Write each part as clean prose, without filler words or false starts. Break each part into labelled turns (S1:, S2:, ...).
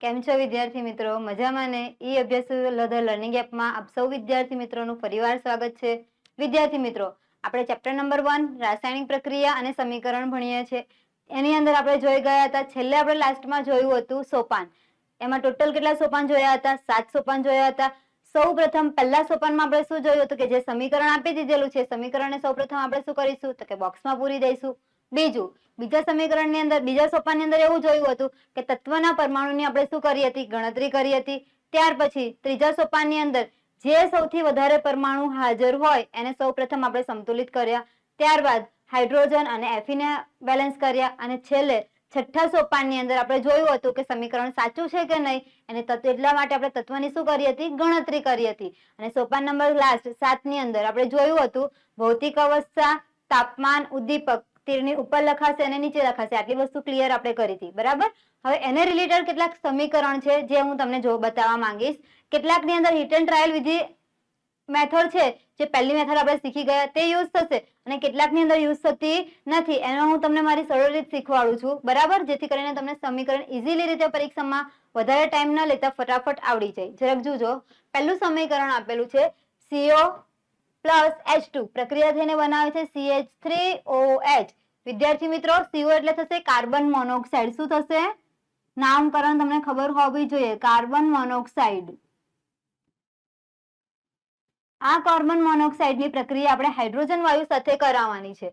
S1: કેમ છો વિદ્યાર્થી મિત્રો? મજામાં ને? ઈ અભ્યાસ ધ લર્નિંગ એપમાં આપ સૌ વિદ્યાર્થી મિત્રોનું ફરીવાર સ્વાગત છે. વિદ્યાર્થી મિત્રો, આપણે ચેપ્ટર નંબર 1 રાસાયણિક પ્રક્રિયા અને સમીકરણ ભણીએ છીએ. એની અંદર આપણે જોઈ ગયા હતા, છેલ્લે આપણે લાસ્ટમાં જોયું હતું સોપાન. એમાં ટોટલ કેટલા સોપાન જોયા હતા? 7 સોપાન જોયા હતા. સૌપ્રથમ પહેલા સોપાનમાં આપણે શું જોયું હતું કે જે સમીકરણ આપી દીધેલું છે, સમીકરણને સૌપ્રથમ આપણે શું કરીશું તો કે બોક્સમાં પૂરી દઈશું. બીજા સમીકરણની અંદર, બીજા સોપાનની અંદર એવું જોયું હતું કે તત્વના પરમાણુની આપણે શું કરી હતી? ગણતરી કરી હતી. ત્યાર પછી ત્રીજા સોપાનની અંદર જે સૌથી વધારે પરમાણુ હાજર હોય એને સૌપ્રથમ આપણે સંતુલિત કર્યા. ત્યારબાદ હાઇડ્રોજન અને એફી ને બેલેન્સ કર્યા અને છેલ્લે છઠ્ઠા સોપાનની અંદર આપણે જોયું હતું કે સમીકરણ સાચું છે કે નહીં, અને એટલા માટે આપણે તત્વની શું કરી હતી? ગણતરી કરી હતી. અને સોપાન નંબર લાસ્ટ 7 ની અંદર આપણે જોયું હતું ભૌતિક અવસ્થા, તાપમાન, ઉદ્દીપક તીરની ઉપર લખાશે અને નીચે લખાશે. આટલી વસ્તુ ક્લિયર આપણે કરી હતી, બરાબર? હવે એને રિલેટેડ કેટલાક સમીકરણ છે જે હું તમને બતાવવા માંગીશ. કેટલાકની અંદર હિટ એન્ડ ટ્રાયલ વિધિ મેથડ છે, જે પહેલી મેથડ આપણે શીખી ગયા તે યુઝ થશે અને કેટલાકની અંદર યુઝ થતી નથી. એનો હું તમને મારી સરળ રીત શીખવાડું છું, બરાબર? જેથી કરીને તમને સમીકરણ ઇઝીલી રીતે પરીક્ષામાં વધારે ટાઈમ ન લેતા ફટાફટ આવડી જાય. જરાક જોજો, પહેલું સમીકરણ આપેલું છે CO + H2 પ્રક્રિયા થઈને બનાવે છે CH3OH. વિદ્યાર્થી મિત્રો, CO એટલે થશે કાર્બન મોનોક્સાઇડ. શું થશે? નામકરણ તમને ખબર હોવી જોઈએ, કાર્બન મોનોક્સાઇડ. આ કાર્બન મોનોક્સાઇડ ની પ્રક્રિયા આપણે હાઇડ્રોજન વાયુ સાથે કરાવવાની છે.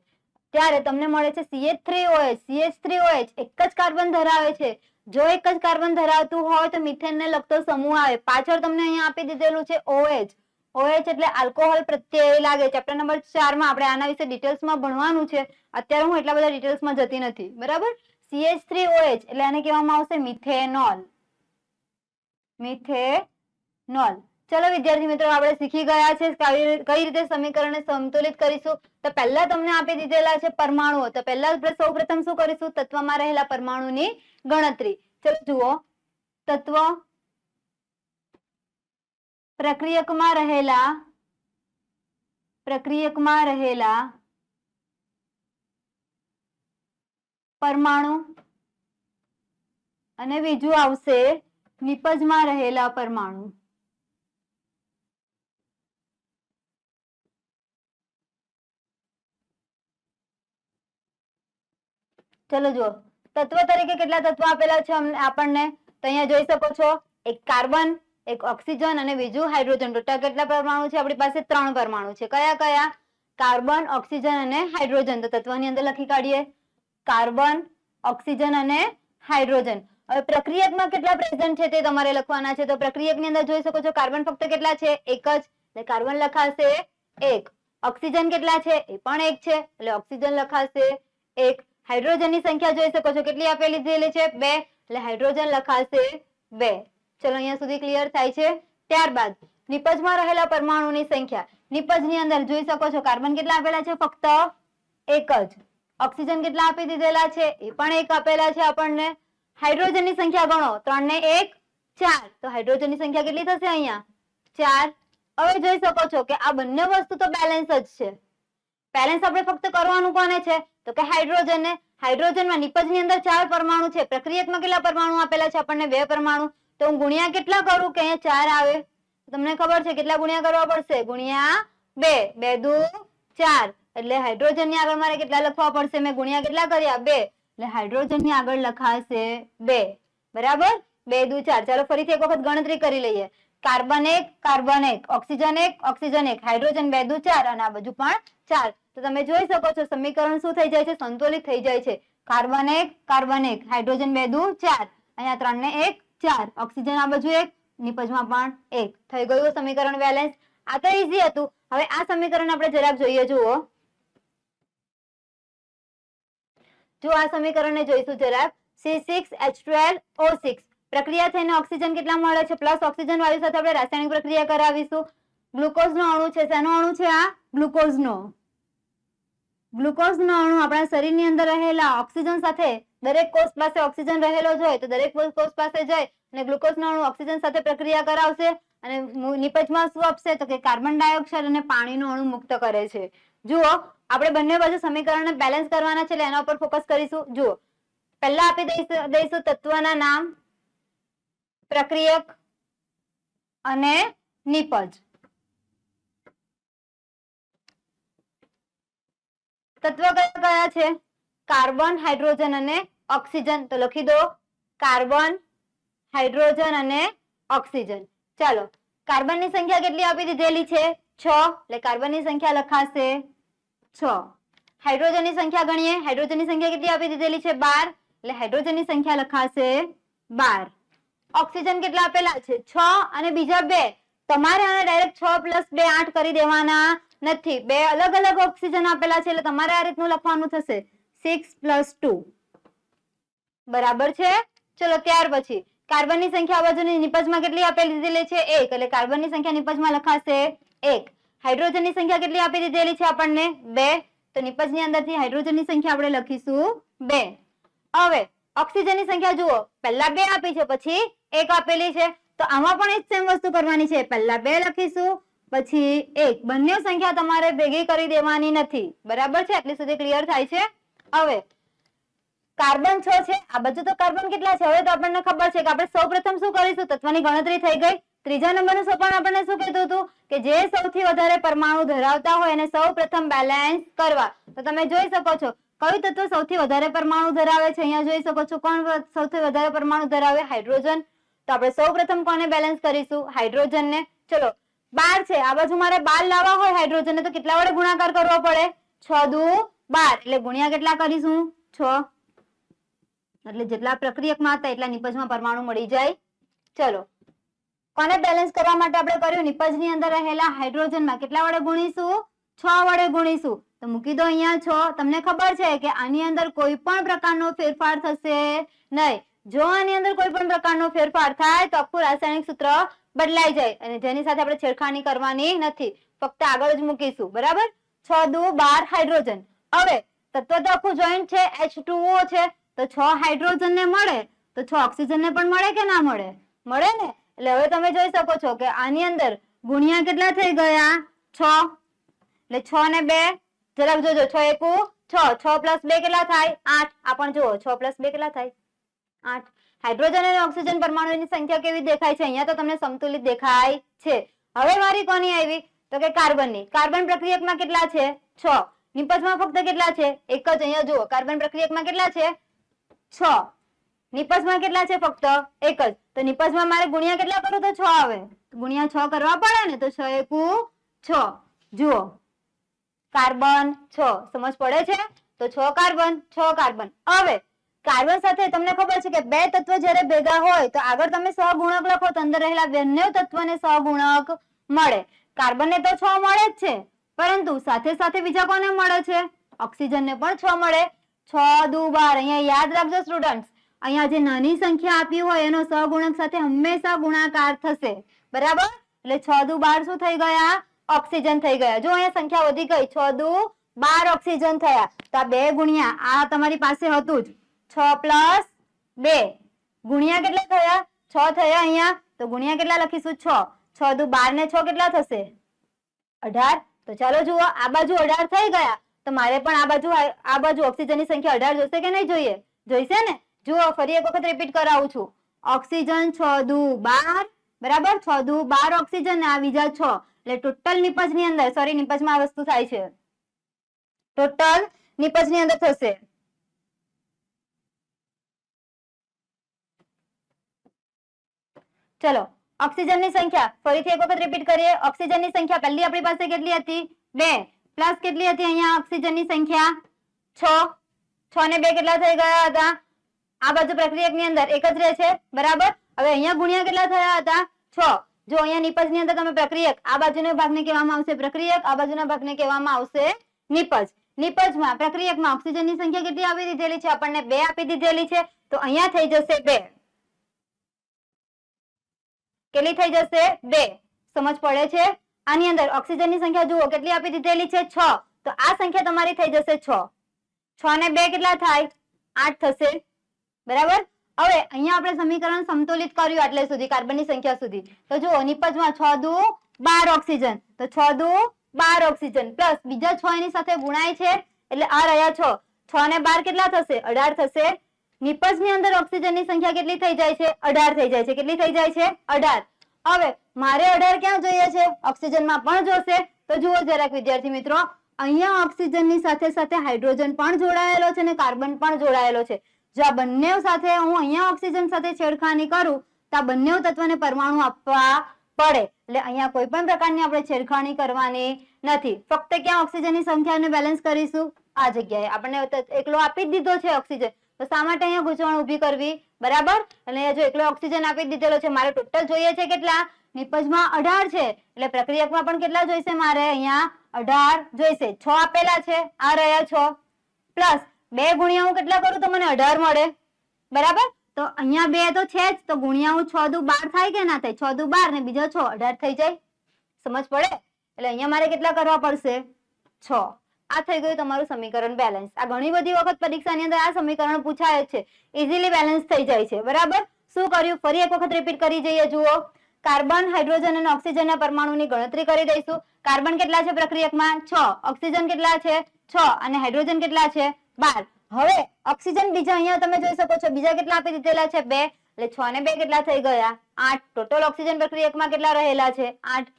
S1: ત્યારે તમને મળે છે CH3OH. CH3OH એક જ કાર્બન ધરાવે છે. જો એક જ કાર્બન ધરાવતું હોય તો મિથેનને લગતો સમૂહ આવે. પાછળ તમને અહીંયા આપી દીધેલું છે OH. OH એટલે આલ્કોહોલ પ્રત્યય લાગે. ચેપ્ટર નંબર 4 માં આપણે આના વિશે ડિટેલ્સમાં ભણવાનું છે. અત્યારે હું એટલા બધા ડિટેલ્સમાં જતી નથી, બરાબર? CH3OH એટલે આને કહેવામાં આવશે મિથેનોલ. મિથેનોલ. ચલો વિદ્યાર્થી મિત્રો, આપણે શીખી ગયા છે કઈ રીતે સમીકરણને સંતુલિત કરીશું. તો પહેલા તમને આપી દીધેલા છે પરમાણુઓ. તો પહેલા આપણે સૌપ્રથમ શું કરીશું? તત્વમાં રહેલા પરમાણુની ગણતરી. ચલો જુઓ, તત્વ પ્રક્રિયકમાં રહેલા પરમાણુ અને બીજું આવશે નિપજમાં રહેલા પરમાણુ. ચલો જુઓ, તત્વ તરીકે કેટલા તત્વ આપેલા છે આપણને? તો અહીંયા જોઈ શકો છો, એક કાર્બન, એક ઓક્સિજન અને બીજું હાઇડ્રોજન. ટોટલ કેટલા પરમાણુ છે આપણી પાસે? 3 પરમાણુ છે. કયા કયા? કાર્બન, ઓક્સિજન અને હાઇડ્રોજન. તો તત્વની અંદર લખી કાઢીએ, કાર્બન, ઓક્સિજન અને હાઇડ્રોજન. હવે પ્રક્રિયકમાં કેટલા પ્રેઝન્ટ છે તે તમારે લખવાના છે. તો પ્રક્રિયકની અંદર જોઈ શકો છો કાર્બન ફક્ત કેટલા છે? એક જ, એટલે કાર્બન લખાશે 1. ઓક્સિજન કેટલા છે? એ પણ 1 છે, એટલે ઓક્સિજન લખાશે 1. હાઇડ્રોજનની સંખ્યા જોઈ શકો છો, કેટલી આપેલી છે? 2, એટલે હાઇડ્રોજન લખાશે 2. ચલો અહીંયા સુધી ક્લિયર થાય છે. ત્યારબાદ નિપજમાં રહેલા પરમાણુની સંખ્યા. નિપજની અંદર જોઈ શકો છો કાર્બન કેટલા આપેલા છે? ફક્ત 1 જ. ઓક્સિજન કેટલા આપી દીધેલા છે? એ પણ 1 આપેલા છે આપણને. હાઇડ્રોજનની સંખ્યા ગણો, 3 ને 1 4. તો હાઇડ્રોજનની સંખ્યા કેટલી થશે અહીંયા? 4. હવે જોઈ શકો છો કે આ બંને વસ્તુ તો બેલેન્સ જ છે. બેલેન્સ આપણે ફક્ત કરવાનું કોને છે? તો કે હાઇડ્રોજન ને. હાઇડ્રોજનમાં નિપજની અંદર 4 પરમાણુ છે. પ્રક્રિયકમાં કેટલા પરમાણુ આપેલા છે આપણને? 2 પરમાણુ. તો હું ગુણ્યા કેટલા કરું કે અહીંયા 4 આવે? તમને ખબર છે કેટલા ગુણ્યા કરવા પડશે? ગુણ્યા 2. 2 દુ 4. એટલે હાઇડ્રોજનની આગળ મારે કેટલા લખવા પડશે? મેં ગુણ્યા કેટલા કર્યા? 2. એટલે હાઇડ્રોજનની આગળ લખાશે 2. બરાબર? 2 દુ 4. ચાલો ફરીથી એક વખત ગણતરી કરી લઈએ. Carbon 1, carbon 1, oxygen 1, oxygen 1, hydrogen 2 દુ 4 અને આ બાજુ પણ 4. તો તમે જોઈ શકો છો સમીકરણ શું થઈ જાય છે? સંતુલિત થઈ જાય છે. કાર્બન 1, કાર્બન 1, હાઇડ્રોજન 2 દુ 4, અહીંયા 3 ને 1 4, ઓક્સિજન આ બાજુ 1, નિપજમાં પણ 1. થઈ ગયું સમીકરણ બેલેન્સ. આ તો ઈઝી હતું. હવે આ સમીકરણ આપણે જરાક જોઈએ. જુઓ, જો આ સમીકરણને જોઈશું જરાક. C6H12O6 પ્રક્રિયા થઈને ઓક્સિજન કેટલા મળે છે? પ્લસ ઓક્સિજન વાયુ સાથે આપણે રાસાયણિક પ્રક્રિયા કરાવીશું. ગ્લુકોઝનો અણુ છે. શેનો અણુ છે આ? ગ્લુકોઝનો. ગ્લુકોઝનો અણુ આપણા શરીરની અંદર રહેલા ઓક્સિજન સાથે, દરેક કોષ પાસે ઓક્સિજન રહેલો જ હોય, તો દરેક કોષ પાસે જાય અને ગ્લુકોઝનો અણુ ઓક્સિજન સાથે પ્રક્રિયા કરાવશે અને નિપજમાં શું આપશે? તો કે કાર્બન ડાયોક્સાઇડ અને પાણીનો અણુ મુક્ત કરે છે. જુઓ, આપણે બંને બાજુ સમીકરણને બેલેન્સ કરવાના છે એટલે એના ઉપર ફોકસ કરીશું. જુઓ, પહેલા આપી દઈશું તત્વના નામ. પ્રક્રિયક અને નિપજ. તત્વ કયા છે? કાર્બન, હાઇડ્રોજન અને ઓક્સિજન. તો લખી દો કાર્બન, હાઇડ્રોજન અને ઓક્સિજન. ચાલો, કાર્બન ની સંખ્યા કેટલી આપી દીધેલી છે? 6. એટલે કાર્બન ની સંખ્યા લખાશે 6. હાઇડ્રોજન ની સંખ્યા ગણીએ. હાઇડ્રોજન ની સંખ્યા કેટલી આપી દીધેલી છે? 12. એટલે હાઇડ્રોજન ની સંખ્યા લખાશે 12. ઓક્સિજન કેટલા આપેલા છે? 6 અને બીજા 2. તમારે આને ડાયરેક્ટ 6 + 2 8 કરી દેવાના નથી. 2 અલગ અલગ ઓક્સિજન આપેલા છે એટલે તમારે આ રીતનું લખવાનું થશે 6 + 2. બરાબર છે? ચલો ત્યાર પછી કાર્બન ની સંખ્યા આ બાજુની નિપજમાં કેટલી આપેલી દીધેલી છે? 1. એટલે કાર્બન ની સંખ્યા નિપજમાં લખાશે 1. હાઇડ્રોજન ની સંખ્યા કેટલી આપી દીધેલી છે આપણને? 2. તો નિપજની અંદરથી હાઇડ્રોજન ની સંખ્યા આપણે લખીશું 2. હવે ઓક્સિજન ની સંખ્યા જુઓ, પહેલા 2 આપી છે, પછી 1 આપેલી છે. તો આમાં પણ એક સેમ વસ્તુ કરવાની છે. પહેલા 2 લખીશું, પછી 1. બંને સંખ્યા તમારે ભેગી કરી દેવાની નથી. બરાબર છે? આટલી સુધી ક્લિયર થાય છે? હવે કાર્બન 6 છે, આ બાજુ તો કાર્બન કેટલા છે? હવે તો આપણને ખબર છે કે આપણે સૌપ્રથમ શું કરીશું? તત્વની ગણતરી થઈ ગઈ. ત્રીજા નંબરનું સોપાન આપણને શું કીધું હતું? કે જે સૌથી વધારે પરમાણુ ધરાવતા હોય એને સૌપ્રથમ બેલેન્સ કરવા. તો તમે જોઈ શકો છો કયું તત્વ સૌથી વધારે પરમાણુ ધરાવે છે? અહીંયા જોઈ શકો છો કોણ સૌથી વધારે પરમાણુ ધરાવે? હાઇડ્રોજન. તો આપણે સૌપ્રથમ કોને બેલેન્સ કરીશું? હાઇડ્રોજન ને. ચલો 12 છે, આ બાજુ મારે 12 લાવવા હોય હાઇડ્રોજન ને તો કેટલા વડે ગુણાકાર કરવો પડે? 6 દુ 12. એટલે ગુણ્યા કેટલા કરીશું? 6. એટલે જેટલા પ્રક્રિયકમાં હતા એટલા નિપજમાં પરમાણુ મળી જાય. ચલો, કોને બેલેન્સ કરવા માટે આપણે કર્યું? નિપજની અંદર રહેલા હાઇડ્રોજનમાં કેટલા વડે ગુણીશું? 6 વડે ગુણીશું. તો મૂકી દો અહીંયા 6. તમને ખબર છે કે આની અંદર કોઈ પણ પ્રકારનો ફેરફાર થશે નહીં. જો આની અંદર કોઈ પણ પ્રકારનો ફેરફાર થાય તો આખું રાસાયણિક સૂત્ર બદલાઈ જાય અને જેની સાથે આપણે છેડખાની કરવાની નથી. ફક્ત આગળ જ મૂકીશું. બરાબર? 6 દુ 12 હાઇડ્રોજન. હવે તત્વ તો આખું જોઈન્ટ છે, H2O છે. તો 6 હાઇડ્રોજન ને મળે તો 6 ઓક્સિજન ને પણ મળે કે ના મળે? મળે ને. એટલે હવે તમે જોઈ શકો છો કે આની અંદર ગુણ્યા કેટલા થઈ ગયા? 6. એટલે 6 ને 2 જરાક જોજો. 6 એકુ 6. 6 + 2 કેટલા થાય? 8. આ પણ જુઓ 6 + 2 કેટલા થાય? 8. હાઇડ્રોજન અને ઓક્સિજન પરમાણુની સંખ્યા કેવી દેખાય છે? અહીંયા તો તમને સમતુલિત દેખાય છે. હવે મારી કોની આવી? તો કે કાર્બનની. કાર્બન પ્રક્રિયકમાં કેટલા છે? 6. નિપજમાં ફક્ત કેટલા છે? 1 જ. અહીંયા જુઓ કાર્બન પ્રક્રિયકમાં કેટલા છે? 6. નિપજમાં કેટલા છે? ફક્ત 1 જ. તો નિપજમાં મારે ગુણ્યા કેટલા કરું તો 6 આવે? ગુણ્યા 6 કરવા પડે ને. તો 6 એકુ 6. જુઓ કાર્બન 6. સમજ પડે છે? તો 6 કાર્બન 6 કાર્બન. હવે કાર્બન સાથે તમને ખબર છે કે 2 તત્વ જ્યારે ભેગા હોય તો આગળ તમે સહગુણક લખો તો અંદર રહેલા બંને તત્વને સહગુણક મળે. કાર્બનને તો 6 મળે જ છે, પરંતુ સાથે સાથે બીજા કોને મળે છે? ઓક્સિજનને પણ 6 મળે. 6 દુ 12. અહીંયા યાદ રાખજો સ્ટુડન્ટ્સ, અહીંયા જે નાની સંખ્યા આપી હોય એનો સહગુણક સાથે હંમેશા ગુણાકાર થશે. બરાબર? એટલે 6 દુ 12 શું થઈ ગયા? ઓક્સિજન થઈ ગયા. જો અહીંયા સંખ્યા વધી ગઈ. 6 દુ 12 ઓક્સિજન થયા. તો આ 2 ગુણ્યા આ તમારી પાસે હતું જ 6 + 2 ગુણ્યા કેટલા થયા? 6 થયા અહીંયા. તો ગુણ્યા કેટલા લખીશું? 6. 6 દુ 12 ને 6 કેટલા થશે? 18. તો ચાલો જુઓ આ બાજુ 18 થઈ ગયા. તો મારે પણ આ બાજુ ઓક્સિજનની સંખ્યા 18 જોશે કે નહીં જોઈએ? જોઈશે ને. જુઓ ફરી એક વખત રિપીટ કરાવું છું. ઓક્સિજન 6 દુ 12. બરાબર? 6 દુ 12 ઓક્સિજન ને આ બીજા 6. એટલે ટોટલ નિપજની અંદર, સોરી નિપજમાં આ વસ્તુ થાય છે, ટોટલ નિપજની અંદર થશે ચલો ઓક્સિજનની સંખ્યા ફરીથી એક વખત રિપીટ કરીએ. ઓક્સિજનની સંખ્યા પહેલી આપણી પાસે કેટલી હતી? 2 પ્લસ કેટલી હતી અહીંયા ઓક્સિજનની સંખ્યા? 6. 6 ને 2 કેટલા થઈ ગયા હતા? આ બાજુ પ્રક્રિયકની અંદર 1 જ રહે છે. બરાબર? હવે અહીંયા ગુણ્યા કેટલા થયા હતા? 6. જો અહીંયા નિપજની અંદર તમે પ્રક્રિયક, આ બાજુના ભાગને કહેવામાં આવશે પ્રક્રિયક, આ બાજુના ભાગને કહેવામાં આવશે નિપજ. નિપજમાં પ્રક્રિયકમાં ઓક્સિજનની સંખ્યા કેટલી આપી દીધેલી છે? આપણને 2 આપી દીધેલી છે. તો અહીંયા થઈ જશે 2. કેટલી થઈ જશે? 2. સમજ પડે છે? આની અંદર ઓક્સિજનની સંખ્યા જુઓ કેટલી આપી દીધેલી છે? 6. તો આ સંખ્યા તમારી થઈ જશે 6. 6 ને 2 કેટલા થાય? 8 થશે. બરાબર? હવે અહીંયા આપણે સમીકરણ સમતુલિત કર્યું આટલે સુધી, કાર્બનની સંખ્યા સુધી. તો જુઓ નિપજમાં 6 દુ 12 ઓક્સિજન. તો 6 દુ 12 ઓક્સિજન પ્લસ બીજા 6 એની સાથે ગુણાય છે એટલે આ રહ્યા 6. 6 ને 12 કેટલા થશે? 18 થશે. નિપજની અંદર ઓક્સિજનની સંખ્યા કેટલી થઈ જાય છે? 18 થઈ જાય છે. કેટલી થઈ જાય છે? 18. હવે મારે 18 ક્યાં જોઈએ છે? ઓક્સિજનમાં પણ જોશે. તો જુઓ જરાક વિદ્યાર્થી મિત્રો, અહીંયા ઓક્સિજનની સાથે સાથે હાઇડ્રોજન પણ જોડાયેલો છે અને કાર્બન પણ જોડાયેલો છે. જો આ બંને સાથે હું અહીંયા ઓક્સિજન સાથે છેડખાની કરું તો આ બંને તત્વને પરમાણુ આપવા પડે. એટલે અહીંયા કોઈ પણ પ્રકારની આપણે છેડખાની કરવાની નથી. ફક્ત ક્યાં ઓક્સિજનની સંખ્યાને બેલેન્સ કરીશું? આ જગ્યાએ. આપણને એકલો આપી જ દીધો છે ઓક્સિજન, તો શા માટે અહીંયા ગૂંચવણ ઊભી કરવી? બરાબર. અને જો એકલો ઓક્સિજન આપી દીધેલો છે, મારે ટોટલ જોઈએ છે કેટલા? નિપજમાં 18 છે, એટલે પ્રક્રિયકમાં પણ કેટલા જોઈશે મારે? અહીંયા 18 જોઈશે. 6 આપેલા છે, આ રહ્યા 6 પ્લસ 2 ગુણ્યા હું કેટલા કરું તો મને 18 મળે. બરાબર. તો અહીંયા 2 તો છે જ, તો ગુણ્યા હું 6 દુ 12 થાય કે ના થાય? 6 દુ 12 ને બીજો 6 18 થઈ જાય. સમજ પડે? એટલે અહીંયા મારે કેટલા કરવા પડશે? 6. આ થઈ ગયું તમારું સમીકરણ બેલેન્સ. આ ઘણી બધી વખત પરીક્ષાની અંદર આ સમીકરણ પૂછાય છે. ઇઝીલી બેલેન્સ થઈ જાય છે. બરાબર. શું કર્યું? ફરી એક વખત રિપીટ કરી જઈએ. જુઓ, કાર્બન, હાઇડ્રોજન અને ઓક્સિજનના પરમાણુની ગણતરી કરી દઈશું. કાર્બન કેટલા છે પ્રક્રિયકમાં? 6. ઓક્સિજન કેટલા છે? 6. અને હાઇડ્રોજન કેટલા છે? 12. હવે ઓક્સિજન બીજા અહીંયા તમે જોઈ શકો છો, બીજા કેટલા આપી દીધેલા છે? 2. એટલે 6 ને 2 કેટલા થઈ ગયા? 8. ટોટલ ઓક્સિજન પ્રક્રિયકમાં કેટલા રહેલા છે? 8.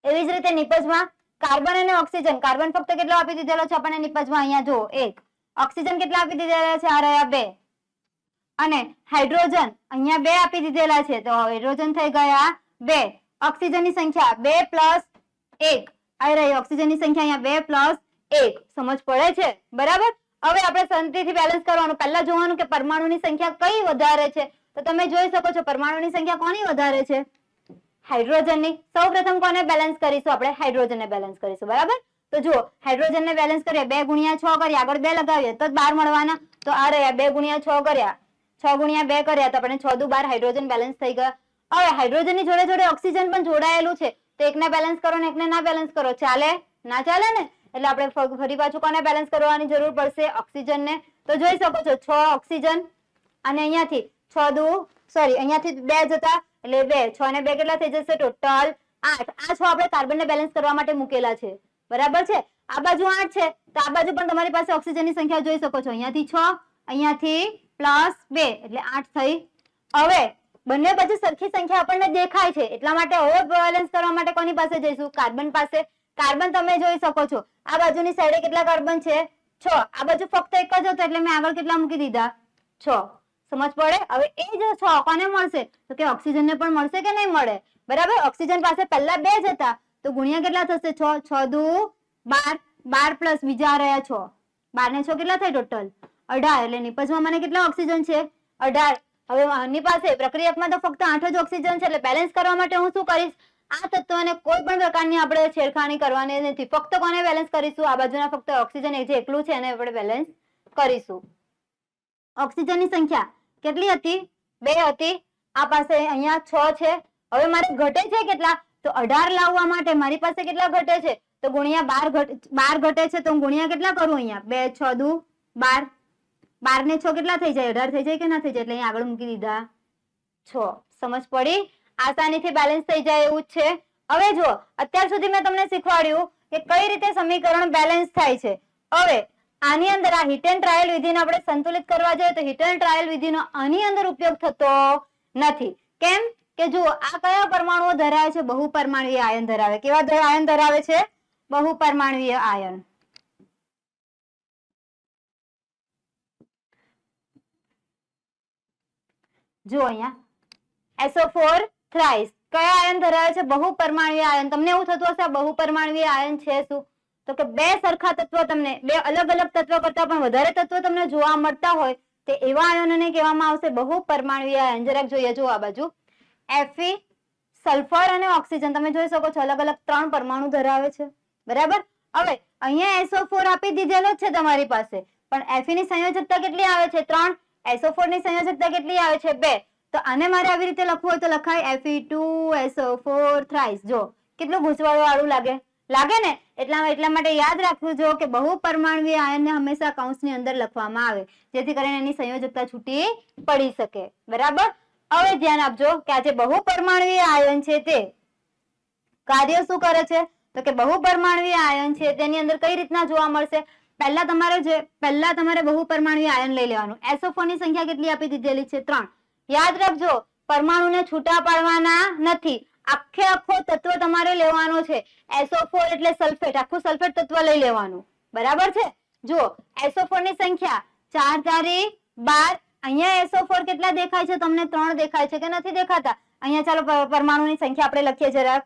S1: એવી જ રીતે નિપજમાં કાર્બન અને ઓક્સિજન, કાર્બન ફક્ત કેટલો આપી દીધેલો છે આપણને નિપજમાં? અહીંયા જો 1. ઓક્સિજન કેટલા આપી દીધેલા છે? આ રહ્યા 2. અને હાઇડ્રોજન અહીંયા 2 આપી દીધેલા છે, તો હાઇડ્રોજન થઈ ગયા 2. ઓક્સિજનની સંખ્યા 2 પ્લસ 1 આવી રહી. ઓક્સિજનની સંખ્યા અહીંયા 2 પ્લસ 1. સમજ પડે છે? બરાબર. હવે આપણે શાંતિથી બેલેન્સ કરવાનું. પહેલા જોવાનું કે પરમાણુની સંખ્યા કઈ વધારે છે. તો તમે જોઈ શકો છો પરમાણુની સંખ્યા કોની વધારે છે? હાઇડ્રોજનની. સૌપ્રથમ કોને બેલેન્સ કરીશું? આપણે હાઇડ્રોજનને બેલેન્સ કરીશું. બરાબર. તો જુઓ, હાઇડ્રોજનને બેલેન્સ કરીએ. 2 ગુણ્યા 6 કરીએ, આગળ 2 લગાવીએ તો 12 મળવાના. તો આ રહ્યા 2 ગુણ્યા 6 કર્યા, 6 ગુણ્યા 2 કર્યા, તો આપણે 6 દુ 12 હાઇડ્રોજન બેલેન્સ થઈ ગયા. હવે હાઇડ્રોજનની જોડે જોડે ઓક્સિજન પણ જોડાયેલું છે, તો એકને બેલેન્સ કરો ને એકને ના બેલેન્સ કરો, ચાલે? ના ચાલે ને. એટલે આપણે ફરી પાછું કોને બેલેન્સ કરવાની જરૂર પડશે? ઓક્સિજનને. તો જોઈ શકો છો 6 ઓક્સિજન અને અહીંયાથી 6 દુ અહીંયાથી 2 જતા એટલે 2. 6 ને 2 કેટલા થઈ જશે? ટોટલ 8. આ 6 આપણે કાર્બનને બેલેન્સ કરવા માટે મૂકેલા છે. બરાબર છે. આ બાજુ 8 છે, તો આ બાજુ પણ તમારી પાસે ઓક્સિજનની સંખ્યા જોઈ શકો છો. અહીંયાથી 6, અહીંયાથી પ્લસ 2 એટલે 8 થઈ. હવે બંને બાજુ સરખી સંખ્યા આપણને દેખાય છે, એટલા માટે હવે બેલેન્સ કરવા માટે કોની પાસે જઈશું? કાર્બન પાસે. કાર્બન તમે જોઈ શકો છો, આ બાજુની સાઈડે કેટલા કાર્બન છે? 6. આ બાજુ ફક્ત એક જ હતો એટલે મેં આગળ કેટલા મૂકી દીધા? 6. સમજ પડે? હવે એ જો 6 કોને મળશે? તો કે ઓક્સિજનને પણ મળશે કે નહીં મળે? બરાબર. ઓક્સિજન પાસે પહેલા 2 જ હતા, તો ગુણ્યા કેટલા થશે? 6. 6 દુ 12, 12 પ્લસ બીજા રહ્યા 6. 12 ને 6 કેટલા થાય ટોટલ? 18. એટલે નિપજમાં મને કેટલા ઓક્સિજન છે? 18. હવે આની પાસે પ્રક્રિયકમાં તો ફક્ત 8 જ ઓક્સિજન છે, એટલે બેલેન્સ કરવા માટે હું શું કરીશ? આ તત્વને કોઈ પણ પ્રકારની આપણે છેડખાની કરવાની નથી. ફક્ત કોને બેલેન્સ કરીશું? આ બાજુના ફક્ત ઓક્સિજન જે એકલું છે એને આપણે બેલેન્સ કરીશું. ઓક્સિજનની સંખ્યા કેટલી હતી? 2 હતી. આ પાસે અહીંયા 6 છે. હવે મારે ઘટે છે કેટલા? તો 18 લાવવા માટે મારી પાસે કેટલા ઘટે છે? તો ગુણ્યા 12 ઘટે છે, તો હું ગુણ્યા કેટલા કરું? અહીંયા 2 6 દુ 12. 12 ને 6 કેટલા થઈ જાય? 18 થઈ જાય કે ના થઈ જાય? એટલે અહીંયા આગળ મૂકી દીધા 6. સમજ પડી? આસાનીથી બેલેન્સ થઈ જાય એવું જ છે. હવે જો, અત્યાર સુધી મેં તમને શીખવાડ્યું કે કઈ રીતે સમીકરણ બેલેન્સ થાય છે. હવે આની અંદર આ હીટ એન્ડ ટ્રાયલ વિધિને આપણે સંતુલિત કરવા જોઈએ તો હીટ એન્ડ ટ્રાયલ વિધિનો આની અંદર ઉપયોગ થતો નથી. કેમ? કે જુઓ, આ કયા પરમાણુઓ ધરાવે છે? બહુપરમાણુય આયન ધરાવે. કેવા આયન ધરાવે છે? બહુપરમાણુય આયન. જો અહીંયા SO4 થ્રાઇસ કયા આયન ધરાવે છે? બહુપરમાણુય આયન. તમને એવું થતું હશે બહુપરમાણુય આયન છે શું? તો કે 2 સરખા તત્વો તમને 2 અલગ અલગ તત્વો કરતા પણ વધારે તત્વો તમને જોવા મળતા હોય તે એવા આયનોને કહેવામાં આવશે બહુપરમાણુય આયન. જરાક જોઈએ, જો આ બાજુ Fe, સલ્ફર અને ઓક્સિજન તમે જોઈ શકો છો અલગ અલગ 3 પરમાણુ ધરાવે છે. બરાબર. હવે અહીંયા SO4 આપી દીધેલો જ છે તમારી પાસે, પણ Fe ની સંયોજકતા કેટલી આવે છે? 3. SO4 ની સંયોજકતા કેટલી આવે છે? 2. તો આને મારે આવી રીતે લખવું હોય તો લખાય Fe2SO4 થ્રાઇસ. જો કેટલું ગૂંચવાડો વાળું લાગે ને? એટલા માટે યાદ રાખવું જો કે બહુપરમાણુય આયનને હંમેશા કૌંસની અંદર લખવામાં આવે, જેથી કરીને એની સંયોજકતા છૂટી પડી શકે. બરાબર. હવે ધ્યાન આપજો કે આ જે બહુપરમાણુય આયન છે તે કાર્ય શું કરે છે? તો કે બહુપરમાણુય આયન છે તેની અંદર કઈ રીતના જોવા મળશે? પહેલા તમારે બહુ પરમાણુ આયન લઈ લેવાનું. SO4 ની સંખ્યા કેટલી આપી દીધેલી છે? 3. યાદ રાખજો, પરમાણુને છૂટા પાડવાના નથી, આખે આખો તત્વ તમારે લેવાનો છે. SO4 એટલે સલ્ફેટ, આખું સલ્ફેટ તત્વ લઈ લેવાનું. બરાબર છે? જો SO4 ની સંખ્યા 4 તારી 12. અહીંયા SO4 કેટલા દેખાય છે તમને? 3 દેખાય છે કે નથી દેખાતા? અહીંયા ચાલો પરમાણુની સંખ્યા આપણે લખીએ જરાક.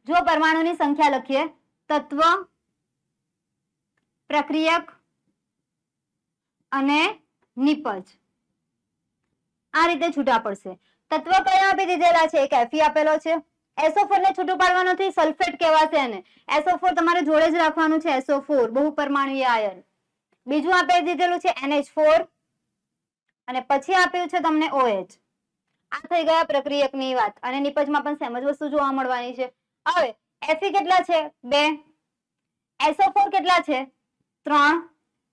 S1: જો પરમાણુની સંખ્યા લખીએ, તત્વ, પ્રક્રિયક અને નિપજ, આ રીતે છૂટા પડશે. તત્વ કયા આપી દીધેલા છે? એક Fe આપેલો છે. SO4 ને છૂટું પાડવાનું નથી, સલ્ફેટ કહેવાશે એને. SO4 તમારે જોડે જ રાખવાનું છે. SO4 બહુ પરમાણુય આયન. બીજું આપી દીધેલું છે NH4 અને પછી આપ્યું છે તમને OH. આ થઈ ગયા પ્રક્રિયકની વાત. અને નિપજમાં પણ સેમ જ વસ્તુ જોવા મળવાની છે. હવે Fe કેટલા છે? 2. SO4 કેટલા છે? 3.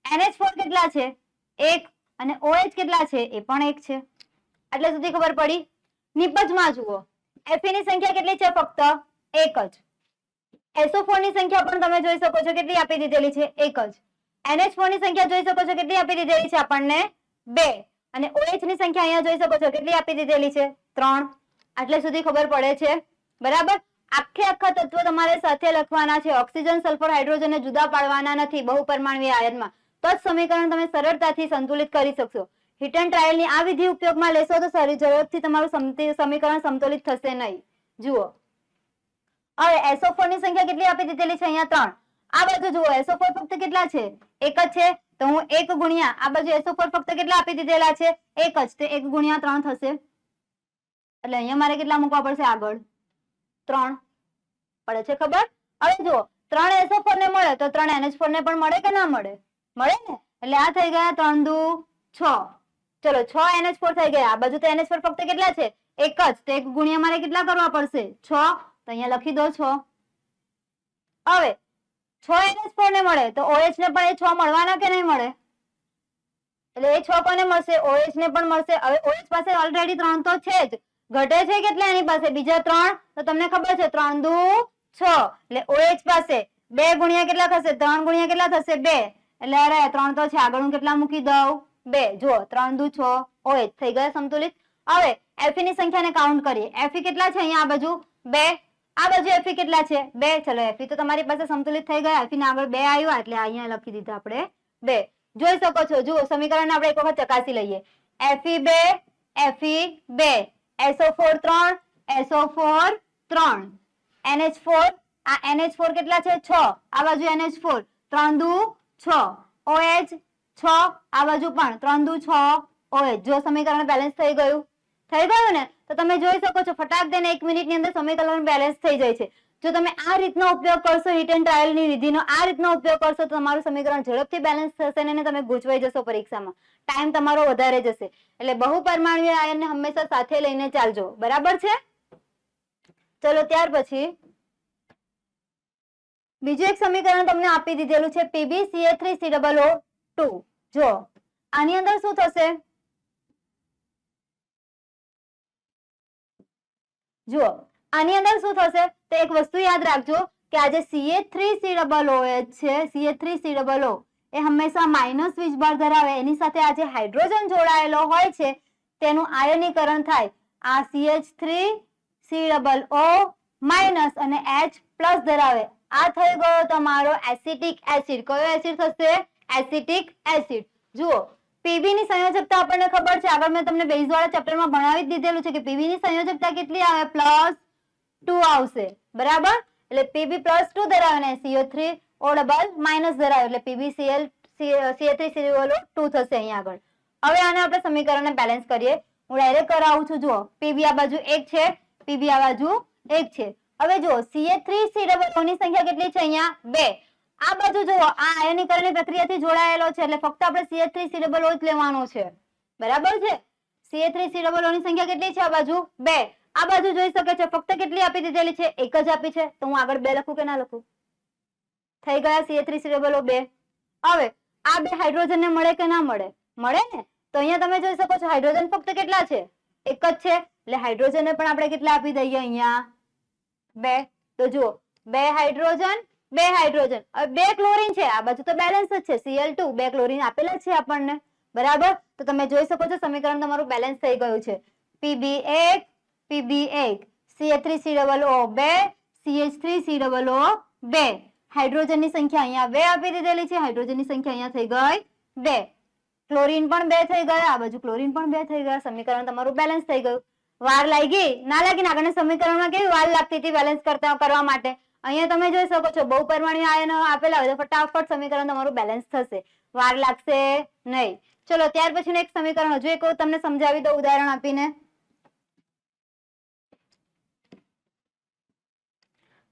S1: NH4 કેટલા છે? 1. અને OH કેટલા છે? એ પણ 1 છે. એટલે સુધી ખબર પડી. નિપજમાં જુઓ, Fe ની સંખ્યા કેટલી છે? ફક્ત 1 જ. SO4 ની સંખ્યા પણ તમે જોઈ શકો છો કેટલી આપી દીધેલી છે? 1 જ. NH4 ની સંખ્યા જોઈ શકો છો કેટલી આપી દીધેલી છે આપણને? 2. અને OH ની સંખ્યા અહીંયા જોઈ શકો છો કેટલી આપી દીધેલી છે? 3. આટલે સુધી ખબર પડે છે? બરાબર. આખે આખા તત્વો તમારે સાથે લખવાના છે. ઓક્સિજન, સલ્ફર, હાઇડ્રોજનને જુદા પાડવાના નથી બહુ પરમાણુય આયનમાં. તો જ સમીકરણ તમે સરળતાથી સંતુલિત કરી શકશો. હિટ એન્ડ ટ્રાયલ ની આ વિધિ ઉપયોગમાં લેશો તો ઝડપથી તમારું સમીકરણ સંતુલિત થશે નહીં. જુઓ, હવે SO4 ની સંખ્યા કેટલી આપી દીધેલી છે? અહીંયા 3. આ બાજુ જુઓ, SO4 ફક્ત કેટલા છે? 1 જ છે. તો હું 1 ગુણ્યા આ બાજુ SO4 ફક્ત કેટલા આપી દીધેલા છે? 1 જ. તે 1 ગુણ્યા 3 થશે. એટલે અહીંયા મારે કેટલા મૂકવા પડશે આગળ? 3. પડે છે ખબર? હવે જુઓ, 3 SO4 ને મળે તો 3 NH4 ને પણ મળે કે ના મળે? મળે ને. એટલે આ થઈ ગયા 3 દુ 6. ચલો 6 NH4 થઈ ગયા. આ બાજુ તો NH4 ફક્ત કેટલા છે? 1 જ. તો 1 ગુણ્યા મારે કેટલા કરવા પડશે? 6. તો અહીંયા લખી દો 6. હવે 6 NH4 ને મળે તો OH ને પણ એ 6 મળવાના કે નહીં મળે? એટલે એ 6 કોને મળશે? OH ને પણ મળશે. હવે OH પાસે ઓલરેડી 3 તો છે જ, ઘટે છે કેટલા એની પાસે? બીજા 3. તો તમને ખબર છે 3 દુ 6. એટલે OH પાસે 2 ગુણ્યા કેટલા થશે? 3 ગુણ્યા કેટલા થશે? 2. એટલે અરે 3 તો છે, આગળ હું કેટલા મૂકી દઉં? 2. જુઓ 3 દુ 6. OH થઈ ગયા સંતુલિત. હવે Fe ની સંખ્યાને કાઉન્ટ કરીએ. Fe કેટલા છે અહીંયા? આ બાજુ 2. આ બાજુ Fe કેટલા છે? 2. ચલો Fe તો તમારી પાસે સંતુલિત થઈ ગયા. Fe ના આગળ 2 આવ્યા એટલે અહીંયા લખી દીધા આપણે 2. જોઈ શકો છો. જુઓ સમીકરણ આપણે એક વખત ચકાસી લઈએ. Fe 2, Fe 2, SO4 3, SO4 3, NH4, આ NH4 કેટલા છે? 6. આ બાજુ NH4 3 દુ 6, OH 6. આ બાજુ પણ 3 દુ 6 OH. જો સમીકરણ બેલેન્સ થઈ ગયું? થઈ ગયું ને. તો તમે જોઈ શકો છો ફટાક દઈને 1 મિનિટની અંદર સમીકરણ બેલેન્સ થઈ જાય છે. જો તમે આ રીતનો ઉપયોગ કરશો, હિટ એન્ડ ટ્રાયલ ની વિધિનો આ રીતનો ઉપયોગ કરશો તો તમારું સમીકરણ ઝડપથી બેલેન્સ થશે ને તમે ગૂંચવાઈ જશો પરીક્ષામાં. ટાઈમ તમારો વધારે જશે. એટલે બહુ પરમાણુય આયનને હંમેશા સાથે લઈને ચાલજો. બરાબર છે? ચલો ત્યાર પછી બીજું એક સમીકરણ તમને આપી દીધેલું છે PbCl3COO2. જો આની અંદર શું થશે? જુઓ આની અંદર શું થશે? તો એક વસ્તુ યાદ રાખજો કે આ જે CH3COOH છે, CH3COO એ હંમેશા માઇનસ વીજભાર ધરાવે. એની સાથે આ જે હાઇડ્રોજન જોડાયેલો હોય છે તેનું આયનીકરણ થાય. આ CH3COO માઇનસ અને H પ્લસ ધરાવે. આ થઈ ગયો તમારો એસિટિક એસિડ. કયો એસિડ થશે? Acetic acid. જુઓ PB ની સંયોજકતા આપણને ખબર છે, આગળ મેં તમને બેઝ વાળા ચેપ્ટરમાં ભણાવી જ દીધેલું છે કે PB ની સંયોજકતા કેટલી આવે? +2 આવશે. બરાબર. એટલે PB +2 ધરાવે ને CO3O માઇનસ ધરાવે એટલે PbCl CH3COO2 થશે અહીંયા આગળ. હવે આને આપણે સમીકરણને બેલેન્સ કરીએ. હું ડાયરેક્ટ કરાવું છું. જુઓ PB આ બાજુ 1 છે, PB આ બાજુ 1 છે. હવે જુઓ CH3COO ની સંખ્યા કેટલી છે? અહીંયા 2. આ બાજુ જુઓ આ આયનીકરણની પ્રક્રિયાથી જોડાયેલો છે એટલે ફક્ત આપણે CH3COO જ લેવાનો છે. બરાબર છે? CH3COO ની સંખ્યા કેટલી છે? આ બાજુ 2. આ બાજુ જોઈ શકે છે ફક્ત કેટલી આપી દીધેલી છે? 1 જ આપી છે. તો હું આગળ 2 લખું કે ના લખું? થઈ ગયા CH3COO 2. હવે આ 2 હાઇડ્રોજન ને મળે કે ના મળે? મળે ને. તો અહીંયા તમે જોઈ શકો છો હાઇડ્રોજન ફક્ત કેટલા છે? 1 જ છે. એટલે હાઇડ્રોજન ને પણ આપણે કેટલા આપી દઈએ અહીંયા 2. તો જુઓ 2 હાઇડ્રોજન 2 હાઇડ્રોજન, હવે 2 ક્લોરીન છે, આ બાજુ તો બેલેન્સ જ છે Cl2, 2 ક્લોરીન આપેલા છે આપણને, બરાબર. તો તમે જોઈ શકો છો સમીકરણ તમારું બેલેન્સ થઈ ગયું છે. Pb1 Pb1 CH3COO 2 CH3COO 2. હાઇડ્રોજનની સંખ્યા અહીંયા 2 આપી દીધેલી છે, હાઇડ્રોજનની સંખ્યા અહીંયા થઈ ગઈ 2. ક્લોરીન પણ 2 થઈ ગયા, આ બાજુ ક્લોરીન પણ 2 થઈ ગયા, સમીકરણ તમારું બેલેન્સ થઈ ગયું. વાર લાગી ના લાગી? આગળના સમીકરણમાં કેવી વાર લાગતી હતી બેલેન્સ કરવા માટે? અહીંયા તમે જોઈ શકો છો બહુપરમાણુ આયનો આપેલા હોય તો ફટાફટ સમીકરણ તમારું બેલેન્સ થશે, વાર લાગશે નહીં. ચલો ત્યાર પછીનું એક સમીકરણ હજુ એક તમને સમજાવી દઉં ઉદાહરણ આપીને.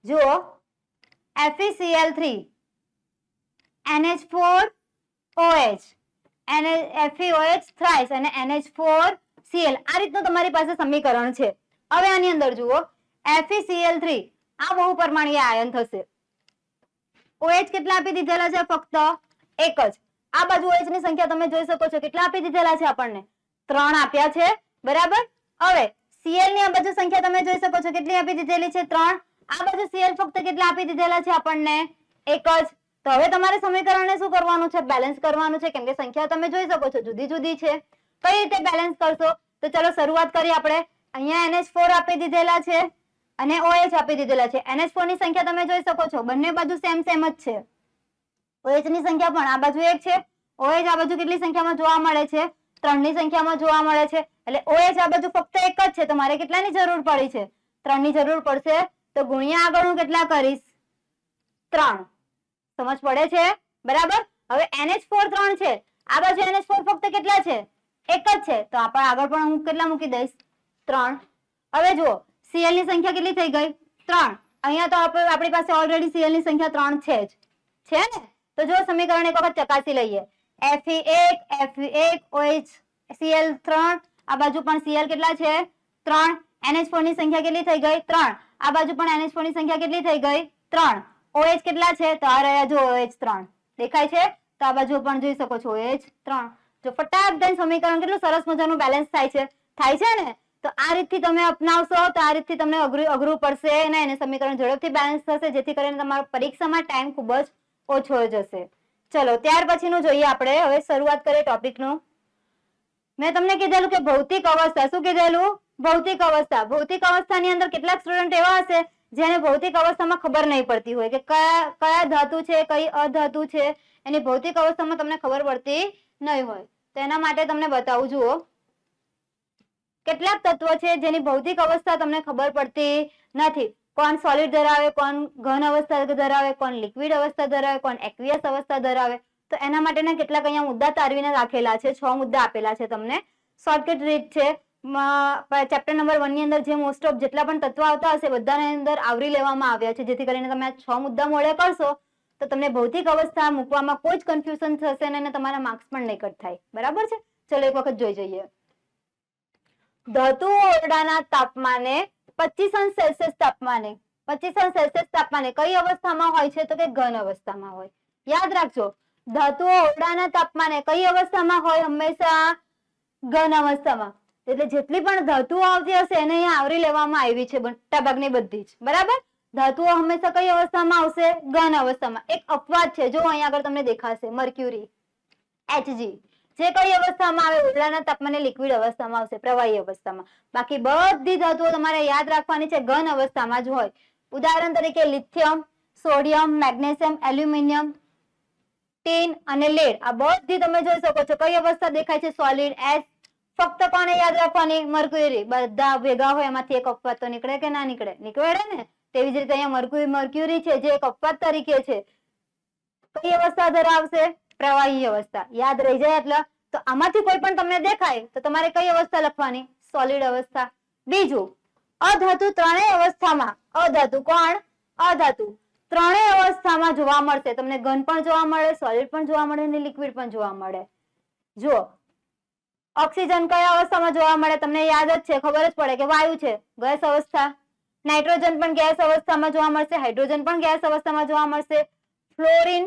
S1: જુઓ FeCl3 NH4OH FeOH thrice અને NH4Cl, આ રીતનું તમારી પાસે સમીકરણ છે. હવે આની અંદર જુઓ FeCl3 આ બહુપરમાણીય આયન થશે. OH કેટલા આપી દીધેલા છે? ફક્ત એક જ. આ બાજુ OH ની સંખ્યા તમે જોઈ શકો છો, કેટલા આપી દીધેલા છે આપણને? 3 આપ્યા છે, બરાબર. હવે Cl ની આ બાજુ સંખ્યા તમે જોઈ શકો છો, કેટલી આપી દીધેલી છે? 3. આ બાજુ Cl ફક્ત કેટલા આપી દીધેલા છે આપણને? એક જ. તો હવે તમારે સમીકરણને શું કરવાનું છે? બેલેન્સ કરવાનું છે, કેમ કે સંખ્યા તમે જોઈ શકો છો જુદી જુદી છે. કઈ રીતે બેલેન્સ કરશો? તો ચલો શરૂઆત કરીએ આપણે. અહીંયા NH4 આપી દીધેલા છે અને OH આપી દીધેલા છે. NH4 ની સંખ્યા તમે જોઈ શકો છો, બંને બાજુ સેમ સેમ જ છે. OH ની સંખ્યા પણ આ બાજુ 1 છે, OH આ બાજુ કેટલી સંખ્યામાં જોવા મળે છે? 3 ની સંખ્યામાં જોવા મળે છે. એટલે OH આ બાજુ ફક્ત એક જ છે, તો મારે કેટલાની જરૂર પડી છે? 3 ની જરૂર પડશે. તો ગુણ્યા આગળ હું કેટલા કરીશ? 3. સમજ પડે છે? બરાબર. હવે NH4 3 છે, આ બાજુ NH4 ફક્ત કેટલા છે? એક જ છે, તો આપણે આગળ પણ હું કેટલા મૂકી દઈશ? 3. હવે જુઓ Cl ની સંખ્યા કેટલી થઈ ગઈ? 3. અહીંયા તો આપણી પાસે ઓલરેડી Cl ની સંખ્યા 3 છે જ, છે ને? તો જો સમીકરણ એક વખત ચકાસી લઈએ. Fe1 OH Cl 3, આ બાજુ પણ Cl કેટલા છે? 3. NH4 ની સંખ્યા કેટલી થઈ ગઈ? 3. આ બાજુ પણ NH4 ની સંખ્યા કેટલી થઈ ગઈ? 3. OH કેટલા છે? તો આ રહ્યા જો OH 3 દેખાય છે. તો આ બાજુ પણ જોઈ શકો છો OH 3. જો ફટાફટ દઈને સમીકરણ કેટલું સરસ મજાનું બેલેન્સ થાય છે ને? તો આ રીતથી તમે અપનાવશો તો આ રીતથી તમને અઘરું પડશે નહીં અને સમીકરણ ઝડપથી બેલેન્સ થશે, જેથી કરીને તમારા પરીક્ષામાં ટાઈમ ખૂબ જ ઓછો જશે. ચલો ત્યાર પછીનું જોઈએ આપણે. હવે શરૂઆત કરીએ ટોપિકનું. મેં તમને કીધેલું કે ભૌતિક અવસ્થા. શું કીધેલું? ભૌતિક અવસ્થા. ભૌતિક અવસ્થાની અંદર કેટલાક સ્ટુડન્ટ એવા હશે જેને ભૌતિક અવસ્થામાં ખબર નહીં પડતી હોય કે કયા ધાતુ છે, કઈ અધાતુ છે, એની ભૌતિક અવસ્થામાં તમને ખબર પડતી નહીં હોય. તો એના માટે તમને બતાવું. જુઓ કેટલાક તત્વો છે જેની ભૌતિક અવસ્થા તમને ખબર પડતી નથી. કોણ સોલિડ ધરાવે, કોણ ઘન અવસ્થા ધરાવે, કોણ લિક્વિડ અવસ્થા ધરાવે, કોણ એક્વિયસ અવસ્થા ધરાવે. તો એના માટેના કેટલાક અહીંયા મુદ્દા તારવીને રાખેલા છે. 6 મુદ્દા આપેલા છે તમને. શોર્ટકટ રીત છે. ચેપ્ટર નંબર 1 ની અંદર જે મોસ્ટ ઓફ જેટલા પણ તત્વો આવતા હશે બધાને અંદર આવરી લેવામાં આવ્યા છે, જેથી કરીને તમે આ 6 મુદ્દા મોડે કરશો તો તમને ભૌતિક અવસ્થા મૂકવામાં કોઈ જ કન્ફ્યુઝન થશે નહીં અને તમારા માર્ક્સ પણ નહીં કટ થાય. બરાબર છે? ચલો એક વખત જોઈ જઈએ. ધાતુઓ ઓરડાના તાપમાને 25°C તાપમાને 25°C તાપમાને કઈ અવસ્થામાં હોય છે? તો કે ઘન અવસ્થામાં હોય. યાદ રાખજો, ધાતુઓ ઓરડાના તાપમાને કઈ અવસ્થામાં હોય? હંમેશા ઘન અવસ્થામાં. એટલે જેટલી પણ ધાતુઓ આવતી હશે એને અહીંયા આવરી લેવામાં આવી છે, મોટાભાગની બધી જ. બરાબર. ધાતુઓ હંમેશા કઈ અવસ્થામાં આવશે? ઘન અવસ્થામાં. એક અપવાદ છે, જો અહીંયા આગળ તમને દેખાશે, મર્ક્યુરી Hg, જે કઈ અવસ્થામાં આવે? ઓરડાના તાપમાને લિક્વિડ અવસ્થામાં આવશે, પ્રવાહી અવસ્થામાં. બાકી બધી ધાતુઓ તમારે યાદ રાખવાની છે, ઘન અવસ્થામાં જ હોય. ઉદાહરણ તરીકે lithium, sodium, magnesium, aluminium, tin અને લેડ, આ બધી તમે જોઈ શકો છો કઈ અવસ્થા દેખાય છે? Solid S. ફક્ત કોને યાદ રાખવાની? મર્ક્યુરી. બધા ભેગા હોય એમાંથી એક અપવાદ તો નીકળે કે ના નીકળે? નીકળે ને. તેવી જ રીતે અહીંયા મર્ક્યુરી છે જે એક અપવાદ તરીકે છે, કઈ અવસ્થા ધરાવશે? પ્રવાહી અવસ્થા. યાદ રહી જાય એટલે. તો આમાંથી કોઈ પણ તમને દેખાય તો તમારે કઈ અવસ્થા લખવાની? સોલિડ અવસ્થા. બીજું, અધાતુ ત્રણેય અવસ્થામાં. અધાતુ કોણ? અધાતુ ત્રણેય અવસ્થામાં જોવા મળશે તમને. ઘન પણ જોવા મળે, સોલિડ પણ જોવા મળે અને લિક્વિડ પણ જોવા મળે. જુઓ ઓક્સિજન કયા અવસ્થામાં જોવા મળે? તમને યાદ જ છે, ખબર જ પડે કે વાયુ છે, ગેસ અવસ્થા. નાઇટ્રોજન પણ ગેસ અવસ્થામાં જોવા મળશે, હાઇડ્રોજન પણ ગેસ અવસ્થામાં જોવા મળશે. ફ્લોરિન,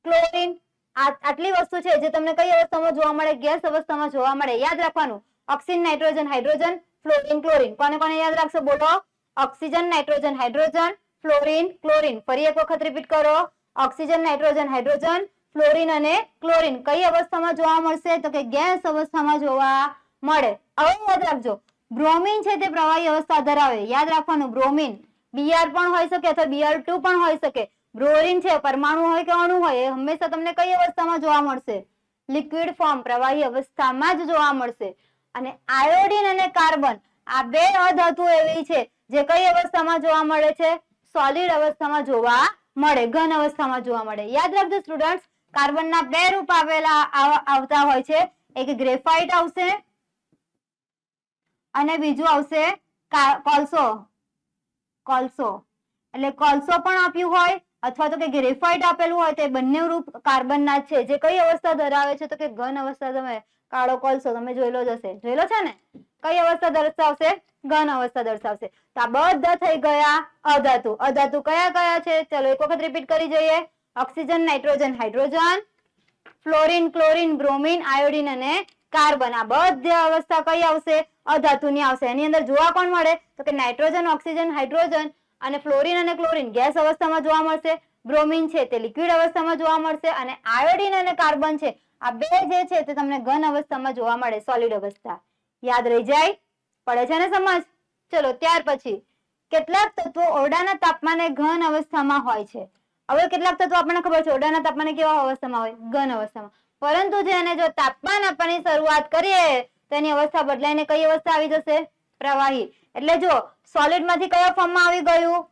S1: ક્લોરિન, આટલી વસ્તુ છે જે તમને કઈ અવસ્થામાં જોવા મળે? ગેસ અવસ્થામાં જોવા મળે. યાદ રાખવાનું, oxygen, nitrogen, hydrogen, fluorine chlorine. કોને કોને યાદ રાખશો બોલો? Oxygen nitrogen hydrogen fluorine chlorine. ફરી એક વખત રિપીટ કરો. ઓક્સિજન નાઇટ્રોજન હાઇડ્રોજન ફ્લોરિન અને ક્લોરિન કઈ અવસ્થામાં જોવા મળશે? તો કે ગેસ અવસ્થામાં જોવા મળે. હવે યાદ રાખજો બ્રોમિન છે તે પ્રવાહી અવસ્થા ધરાવે. યાદ રાખવાનું બ્રોમિન Br પણ હોઈ શકે અથવા Br2 પણ હોઈ શકે. બ્રોમિન છે પરમાણુ હોય કે અણુ હોય એ હંમેશા તમને કઈ અવસ્થામાં જોવા મળશે? લિક્વિડ ફોર્મ પ્રવાહી અવસ્થામાં જ જોવા મળશે. અને આયોડિન અને કાર્બન આ બે અધાતુઓ એવી છે જે કઈ અવસ્થામાં જોવા મળે છે? સોલિડ અવસ્થામાં જોવા મળે, ઘન અવસ્થામાં જોવા મળે. યાદ રાખજો સ્ટુડન્ટ્સ કાર્બનના બે રૂપ આવતા હોય છે. એક ગ્રેફાઇટ આવશે અને બીજું આવશે કોલસો. કોલસો એટલે કોલસો પણ આપ્યું હોય અથવા તો કે ગ્રેફાઇટ આપેલું હોય તે બંને રૂપ કાર્બનના છે જે કઈ અવસ્થા ધરાવે છે? તો કે ઘન અવસ્થા. તમે કાળો કોલસો તમે જોયેલો જ હશે, જોયેલો છે ને? કઈ અવસ્થા દર્શાવશે? ઘન અવસ્થા દર્શાવશે. તો આ બધા થઈ ગયા અધાતુ. અધાતુ કયા કયા છે? ચલો એક વખત રિપીટ કરી જોઈએ. Oxygen nitrogen hydrogen fluorine chlorine bromine iodine અને કાર્બન. આ બધી અવસ્થા કઈ આવશે? અધાતુની આવશે. એની અંદર જોવા કોણ મળે? તો કે નાઇટ્રોજન ઓક્સિજન હાઇડ્રોજન અને ફ્લોરિન અને ક્લોરિન ગેસ અવસ્થામાં જોવા મળશે. બ્રોમિન છે તે લિક્વિડ અવસ્થામાં જોવા મળશે અને આયોડિન અને કાર્બન છે આ બે જે છે તે તમને ઘન અવસ્થામાં જોવા મળે, સોલિડ અવસ્થા. યાદ રહી જાય? પડે છે ને સમજ? ચલો ત્યાર પછી કેટલાક તત્વો ઓરડાના તાપમાને ઘન અવસ્થામાં હોય છે. હવે કેટલાક તત્વો આપણને ખબર છે ઓરડાના તાપમાને કેવા અવસ્થામાં હોય? ઘન અવસ્થામાં. પરંતુ જેને જો તાપમાન આપવાની શરૂઆત કરીએ તો એની અવસ્થા બદલાઈને કઈ અવસ્થા આવી જશે? પ્રવાહી. એટલે જો સોલિડ માંથી કયા ફોર્મમાં આવી ગયું?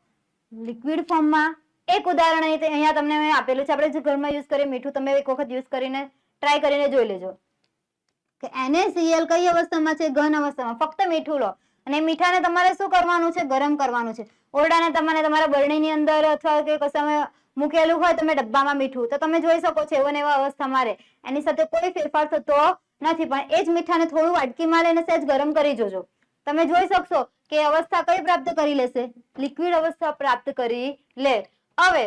S1: લિક્વિડ ફોર્મમાં. એક ઉદાહરણ અહીંયા તમને મેં આપેલું છે. આપણે જે ઘરમાં યુઝ કરીએ મીઠું, તમે એક વખત યુઝ કરીને ટ્રાય કરીને જોઈ લેજો કે NaCl કઈ અવસ્થામાં છે? ઘન અવસ્થામાં. ફક્ત મીઠું લો અને મીઠાને તમારે શું કરવાનું છે? ગરમ કરવાનું છે. ઓરડાને તમારા બરણીની અંદર અથવા કે કશામાં મૂકેલું હોય તમે ડબ્બામાં મીઠું તો તમે જોઈ શકો છો એવા એવા અવસ્થામાં રહે. એની સાથે કોઈ ફેરફાર થતો નથી. પણ એ જ મીઠાને થોડું વાટકીમાં લઈને સહેજ ગરમ કરી જોજો. તમે જોઈ શકશો કે અવસ્થા કઈ પ્રાપ્ત કરી લેશે? લિક્વિડ અવસ્થા પ્રાપ્ત કરી લે. હવે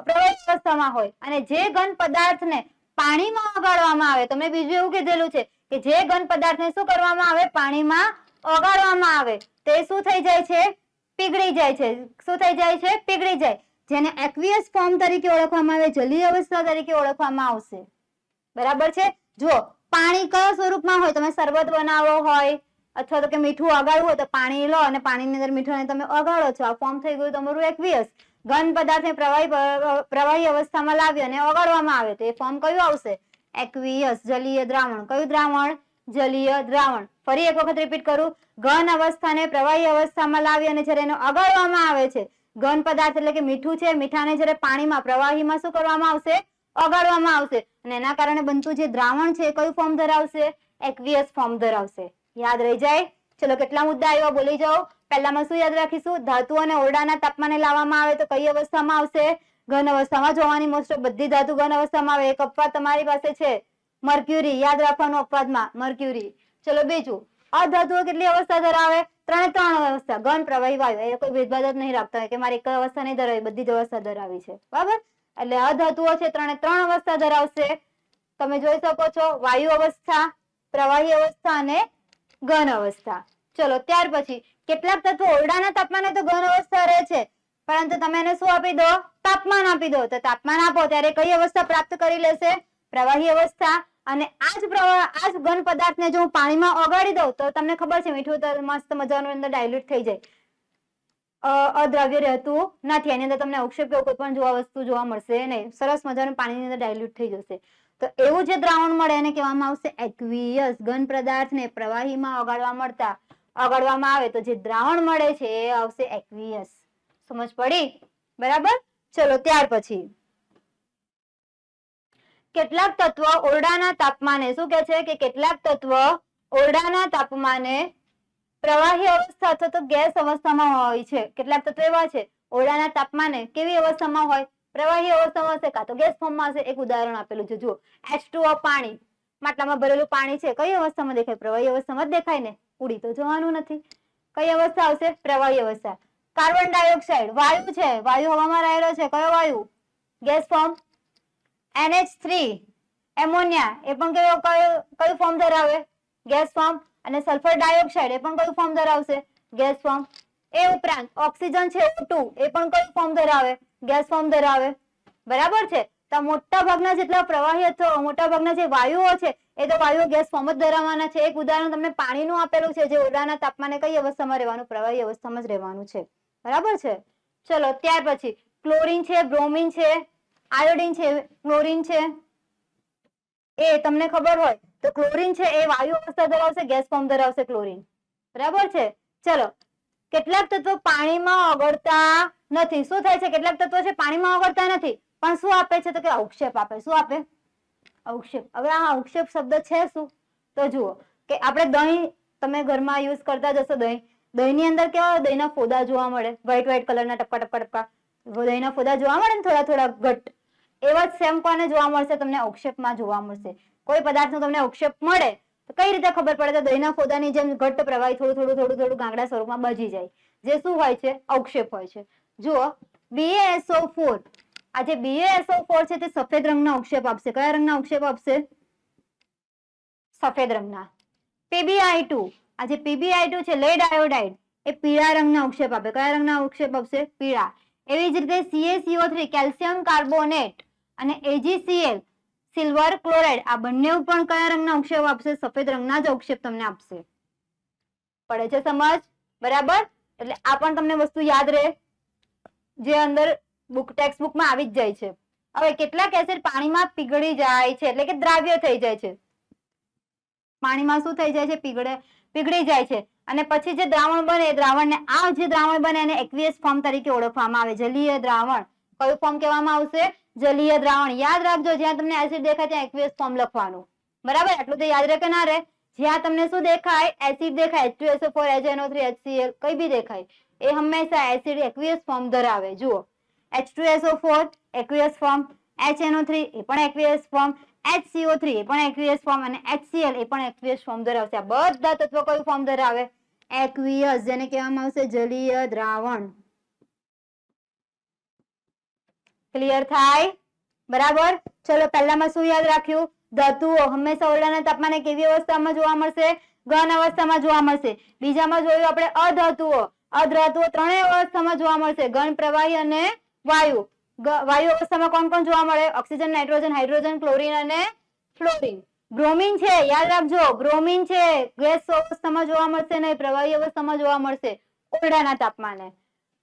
S1: પ્રવાહી અવસ્થામાં હોય અને જે ઘન પદાર્થને પાણીમાં ઓગાળવામાં આવે, તમે બીજું એવું કીધેલું છે કે જે ઘન પદાર્થને શું કરવામાં આવે? પાણીમાં ઓગાળવામાં આવે તે શું થઈ જાય છે? પીગળી જાય છે. શું થઈ જાય છે? પીગળી જાય. જેને એક્વિયસ ફોર્મ તરીકે ઓળખવામાં આવે, જલીય અવસ્થા તરીકે ઓળખવામાં આવશે. બરાબર છે? જો પાણી કયા સ્વરૂપમાં હોય? તમે શરબત બનાવો હોય અથવા તો કે મીઠું ઓગાળવું હોય તો પાણી લો અને પાણીની અંદર મીઠું તમે ઓગાળો છો. આ ફોર્મ થઈ ગયું તમારું એક્વિયસ. ઘન પદાર્થને પ્રવાહી અવસ્થામાં લાવી અને ઓગાળવામાં આવે તો એ ફોર્મ કયું આવશે? એક્વિયસ. જલીય દ્રાવણ. કયું દ્રાવણ? જલીય દ્રાવણ. ફરી એક વખત રિપીટ કરું. ઘન અવસ્થાને પ્રવાહી અવસ્થામાં લાવી અને જ્યારે એને ઓગાળવામાં આવે છે, ઘન પદાર્થ એટલે કે મીઠું છે, મીઠાને જ્યારે પાણીમાં પ્રવાહીમાં શું કરવામાં આવશે? ઓગાળવામાં આવશે. અને એના કારણે બનતું જે દ્રાવણ છે એ કયું ફોર્મ ધરાવશે? એક્વિયસ ફોર્મ ધરાવશે. યાદ રહી જાય? ચલો કેટલા મુદ્દા આવ્યા બોલી જાઓ. પહેલામાં શું યાદ રાખીશું? ધાતુ અને ઓરડાના તાપમાને લાવવામાં આવે તો કઈ અવસ્થામાં આવશે? ઘન અવસ્થામાં. જોવાની મોસ્ટ ઓફ બધી ધાતુ ઘન અવસ્થામાં આવે. એક અપવાદ તમારી પાસે છે મર્ક્યુરી. યાદ રાખવાનું અપવાદમાં મર્ક્યુરી. ચલો બીજું અધાતુઓ કેટલી અવસ્થા ધરાવે? ત્રણ અવસ્થા. ઘન પ્રવાહી વાયુ. એ કોઈ ભેદભાવ જ નહીં રાખતા હોય કે મારે એક અવસ્થા નહીં ધરાવી, બધી જ અવસ્થા ધરાવી છે. બરાબર? એટલે અધાતુઓ છે ત્રણ અવસ્થા ધરાવશે. તમે જોઈ શકો છો વાયુ અવસ્થા, પ્રવાહી અવસ્થા અને ઘન અવસ્થા. ચલો ત્યાર પછી કેટલાક તત્વો ઓરડાના તાપમાને તો ઘન અવસ્થા રહે છે પરંતુ તમે એને શું આપી દો? તાપમાન આપી દો. તો તાપમાન આપો ત્યારે કઈ અવસ્થા પ્રાપ્ત કરી લેશે? પ્રવાહી અવસ્થા. અને આ જ ઘન પદાર્થને જો હું પાણીમાં ઓગાળી દઉં તો તમને ખબર છે મીઠું તો મસ્ત મજાનું અંદર ડાયલ્યુટ થઈ જાય. અદ્રાવ્ય રહેતું નથી. એની અંદર તમને અવક્ષેપ કે કોઈ પણ વસ્તુ જોવા મળશે નહીં. સરસ મજાનું પાણીની અંદર ડાયલ્યુટ થઈ જશે. તો એવું જે દ્રાવણ મળે એને કહેવામાં આવશે એક્વિયસ. ઘન પદાર્થને પ્રવાહીમાં ઓગાળવામાં આવે તો જે દ્રાવણ મળે છે એ આવશે એક્વિયસ. સમજ પડી? બરાબર? ચલો ત્યાર પછી કેટલાક તત્વો ઓરડાના તાપમાને શું કે છે કે કેટલાક તત્વો ઓરડાના તાપમાને પ્રવાહી અવસ્થા અથવા તો ગેસ અવસ્થામાં હોય છે. કેટલાક તત્વો એવા છે ઓરડાના તાપમાને કેવી અવસ્થામાં હોય? પ્રવાહી અવસ્થામાં હશે કાં તો ગેસ ફોર્મમાં હશે. એક ઉદાહરણ આપેલું છે જુઓ. H2O પાણી. માટલામાં ભરેલું પાણી છે. કઈ અવસ્થામાં દેખાય? પ્રવાહી અવસ્થામાં જ દેખાય ને. ઉડી તો જવાનું નથી. કઈ અવસ્થા આવશે? પ્રવાહી અવસ્થા. કાર્બન ડાયોક્સાઇડ વાયુ છે. વાયુ હવામાં રહેલો છે. કયો વાયુ? Gas form. NH3 એમોનિયા એ પણ કયું ફોર્મ ધરાવે? Gas form. અને સલ્ફર ડાયોક્સાઇડ એ પણ કયું ફોર્મ ધરાવશે? Gas form. એ ઉપરાંત ઓક્સિજન છે O2 એ પણ કયું ફોર્મ ધરાવે? ગેસ ફોર્મ ધરાવે. બરાબર છે. તો મોટા ભાગના જેટલા પ્રવાહી અથવા મોટા ભાગના જે વાયુઓ છે એ તો વાયુઓ ગેસ ફોર્મ જ ધરાવવાના છે. એક ઉદાહરણ તમને પાણીનું આપેલું છે, જે ઓરડાના તાપમાને કઈ અવસ્થામાં રહેવાનું? પ્રવાહી અવસ્થામાં જ રહેવાનું છે. બરાબર છે. ચલો ત્યાર પછી ક્લોરીન છે, બ્રોમિન છે, આયોડીન છે, ક્લોરીન છે. એ તમને ખબર હોય તો ક્લોરીન છે એ વાયુ અવસ્થા ધરાવશે, ગેસ ફોર્મ ધરાવશે ક્લોરીન. બરાબર છે. ચલો કેટલાક તત્વો પાણીમાં ઓગળતા નથી. શું થાય છે? કેટલાક તત્વો છે પાણીમાં ઓગળતા નથી પણ શું આપે છે? તો કે અવક્ષેપ આપે. શું આપે? અવક્ષેપ. હવે આ અવક્ષેપ શબ્દ છે શું? તો જુઓ કે આપણે દહીં તમે ઘરમાં યુઝ કરતા જશો. દહીંની અંદર કેવા દહીંના ફોદા જોવા મળે, વ્હાઈટ કલરના ટપકા ટપકા ટપકા દહીંના ફોદા જોવા મળે ને, થોડા થોડા ઘટ. એવા જ સેમ કોને જોવા મળશે? તમને અવક્ષેપમાં જોવા મળશે. કોઈ પદાર્થનો તમને અવક્ષેપ મળે તો કઈ રીતે ખબર પડે? તો દહીંના ફોદાની જેમ ઘટ્ટ પ્રવાહી થોડું ગાંગડા સ્વરૂપમાં બજી જાય, જે શું હોય છે? અવક્ષેપ હોય છે. જુઓ BaSO4, આ જે BaSO4 છે તે સફેદ રંગના અવક્ષેપ આપશે. કયા રંગના અવક્ષેપ આપશે? સફેદ રંગના. PbI2, આ જે PbI2 છે લેડ આયોડાઇડ, એ પીળા રંગના અવક્ષેપ આપે. કયા રંગના અવક્ષેપ આપશે? પીળા. એવી જ રીતે CaCO3 કેલ્શિયમ કાર્બોનેટ અને AgCl સિલ્વર ક્લોરાઇડ, આ બંને પણ કયા રંગના અવક્ષેપ આપશે? સફેદ રંગના જ અવક્ષેપ તમને આપશે. પડે છે સમજ? બરાબર. એટલે આ પણ તમને વસ્તુ યાદ રહે, જે અંદર ટેક્સ્ટ બુકમાં આવી જ જાય છે. હવે કેટલાક એસિડ પાણીમાં પીગળી જાય છે, એટલે કે દ્રાવ્ય થઈ જાય છે. પાણીમાં શું થઈ જાય છે? પીગળી જાય છે. અને પછી જે દ્રાવણ બને એ દ્રાવણને આ જે દ્રાવણ બને એને એક્વિયસ ફોર્મ તરીકે ઓળખવામાં આવે. જલીય દ્રાવણ. કયું ફોર્મ કહેવામાં આવશે? જલીય દ્રાવણ. યાદ રાખજો, જ્યાં તમને એસિડ દેખાય ત્યાં એક્વિયસ ફોર્મ લખવાનું. બરાબર. આટલું તો યાદ રહે કે ના રહે? જ્યાં તમને શું દેખાય? એસિડ દેખાય, H2SO4, HNO3, HCl, કઈ બી દેખાય, એ હંમેશા એસિડ એક્વિયસ ફોર્મ ધરાવે. જુઓ H2SO4 એક્વિયસ ફોર્મ, HNO3 એ પણ એક્વિયસ ફોર્મ, HCO3 એ પણ એક્વિયસ ફોર્મ અને HCl એ પણ એક્વિયસ ફોર્મ ધરાવશે. આ બધા તત્વો કયું ફોર્મ ધરાવે? એક્વિયસ, જેને કહેવામાં આવશે જલીય દ્રાવણ. ક્લિયર થાય? બરાબર. ચલો પહેલામાં શું યાદ રાખ્યું? ધાતુઓ હંમેશા ઓરડાના તાપમાને કેવી અવસ્થામાં જોવા મળશે? ઘન અવસ્થામાં જોવા મળશે. બીજામાં જોયું આપણે અધાતુઓ. અધાતુઓ ત્રણેય અવસ્થામાં જોવા મળશે, ઘન, પ્રવાહી અને વાયુ. વાયુ અવસ્થામાં કોણ કોણ જોવા મળે? ઓક્સિજન, નાઇટ્રોજન, હાઇડ્રોજન, ક્લોરીન અને ફ્લોરિન. બ્રોમિન છે, યાદ રાખજો, બ્રોમિન છે ગેસ અવસ્થામાં જોવા મળશે નહીં, પ્રવાહી અવસ્થામાં જોવા મળશે ઓરડાના તાપમાને.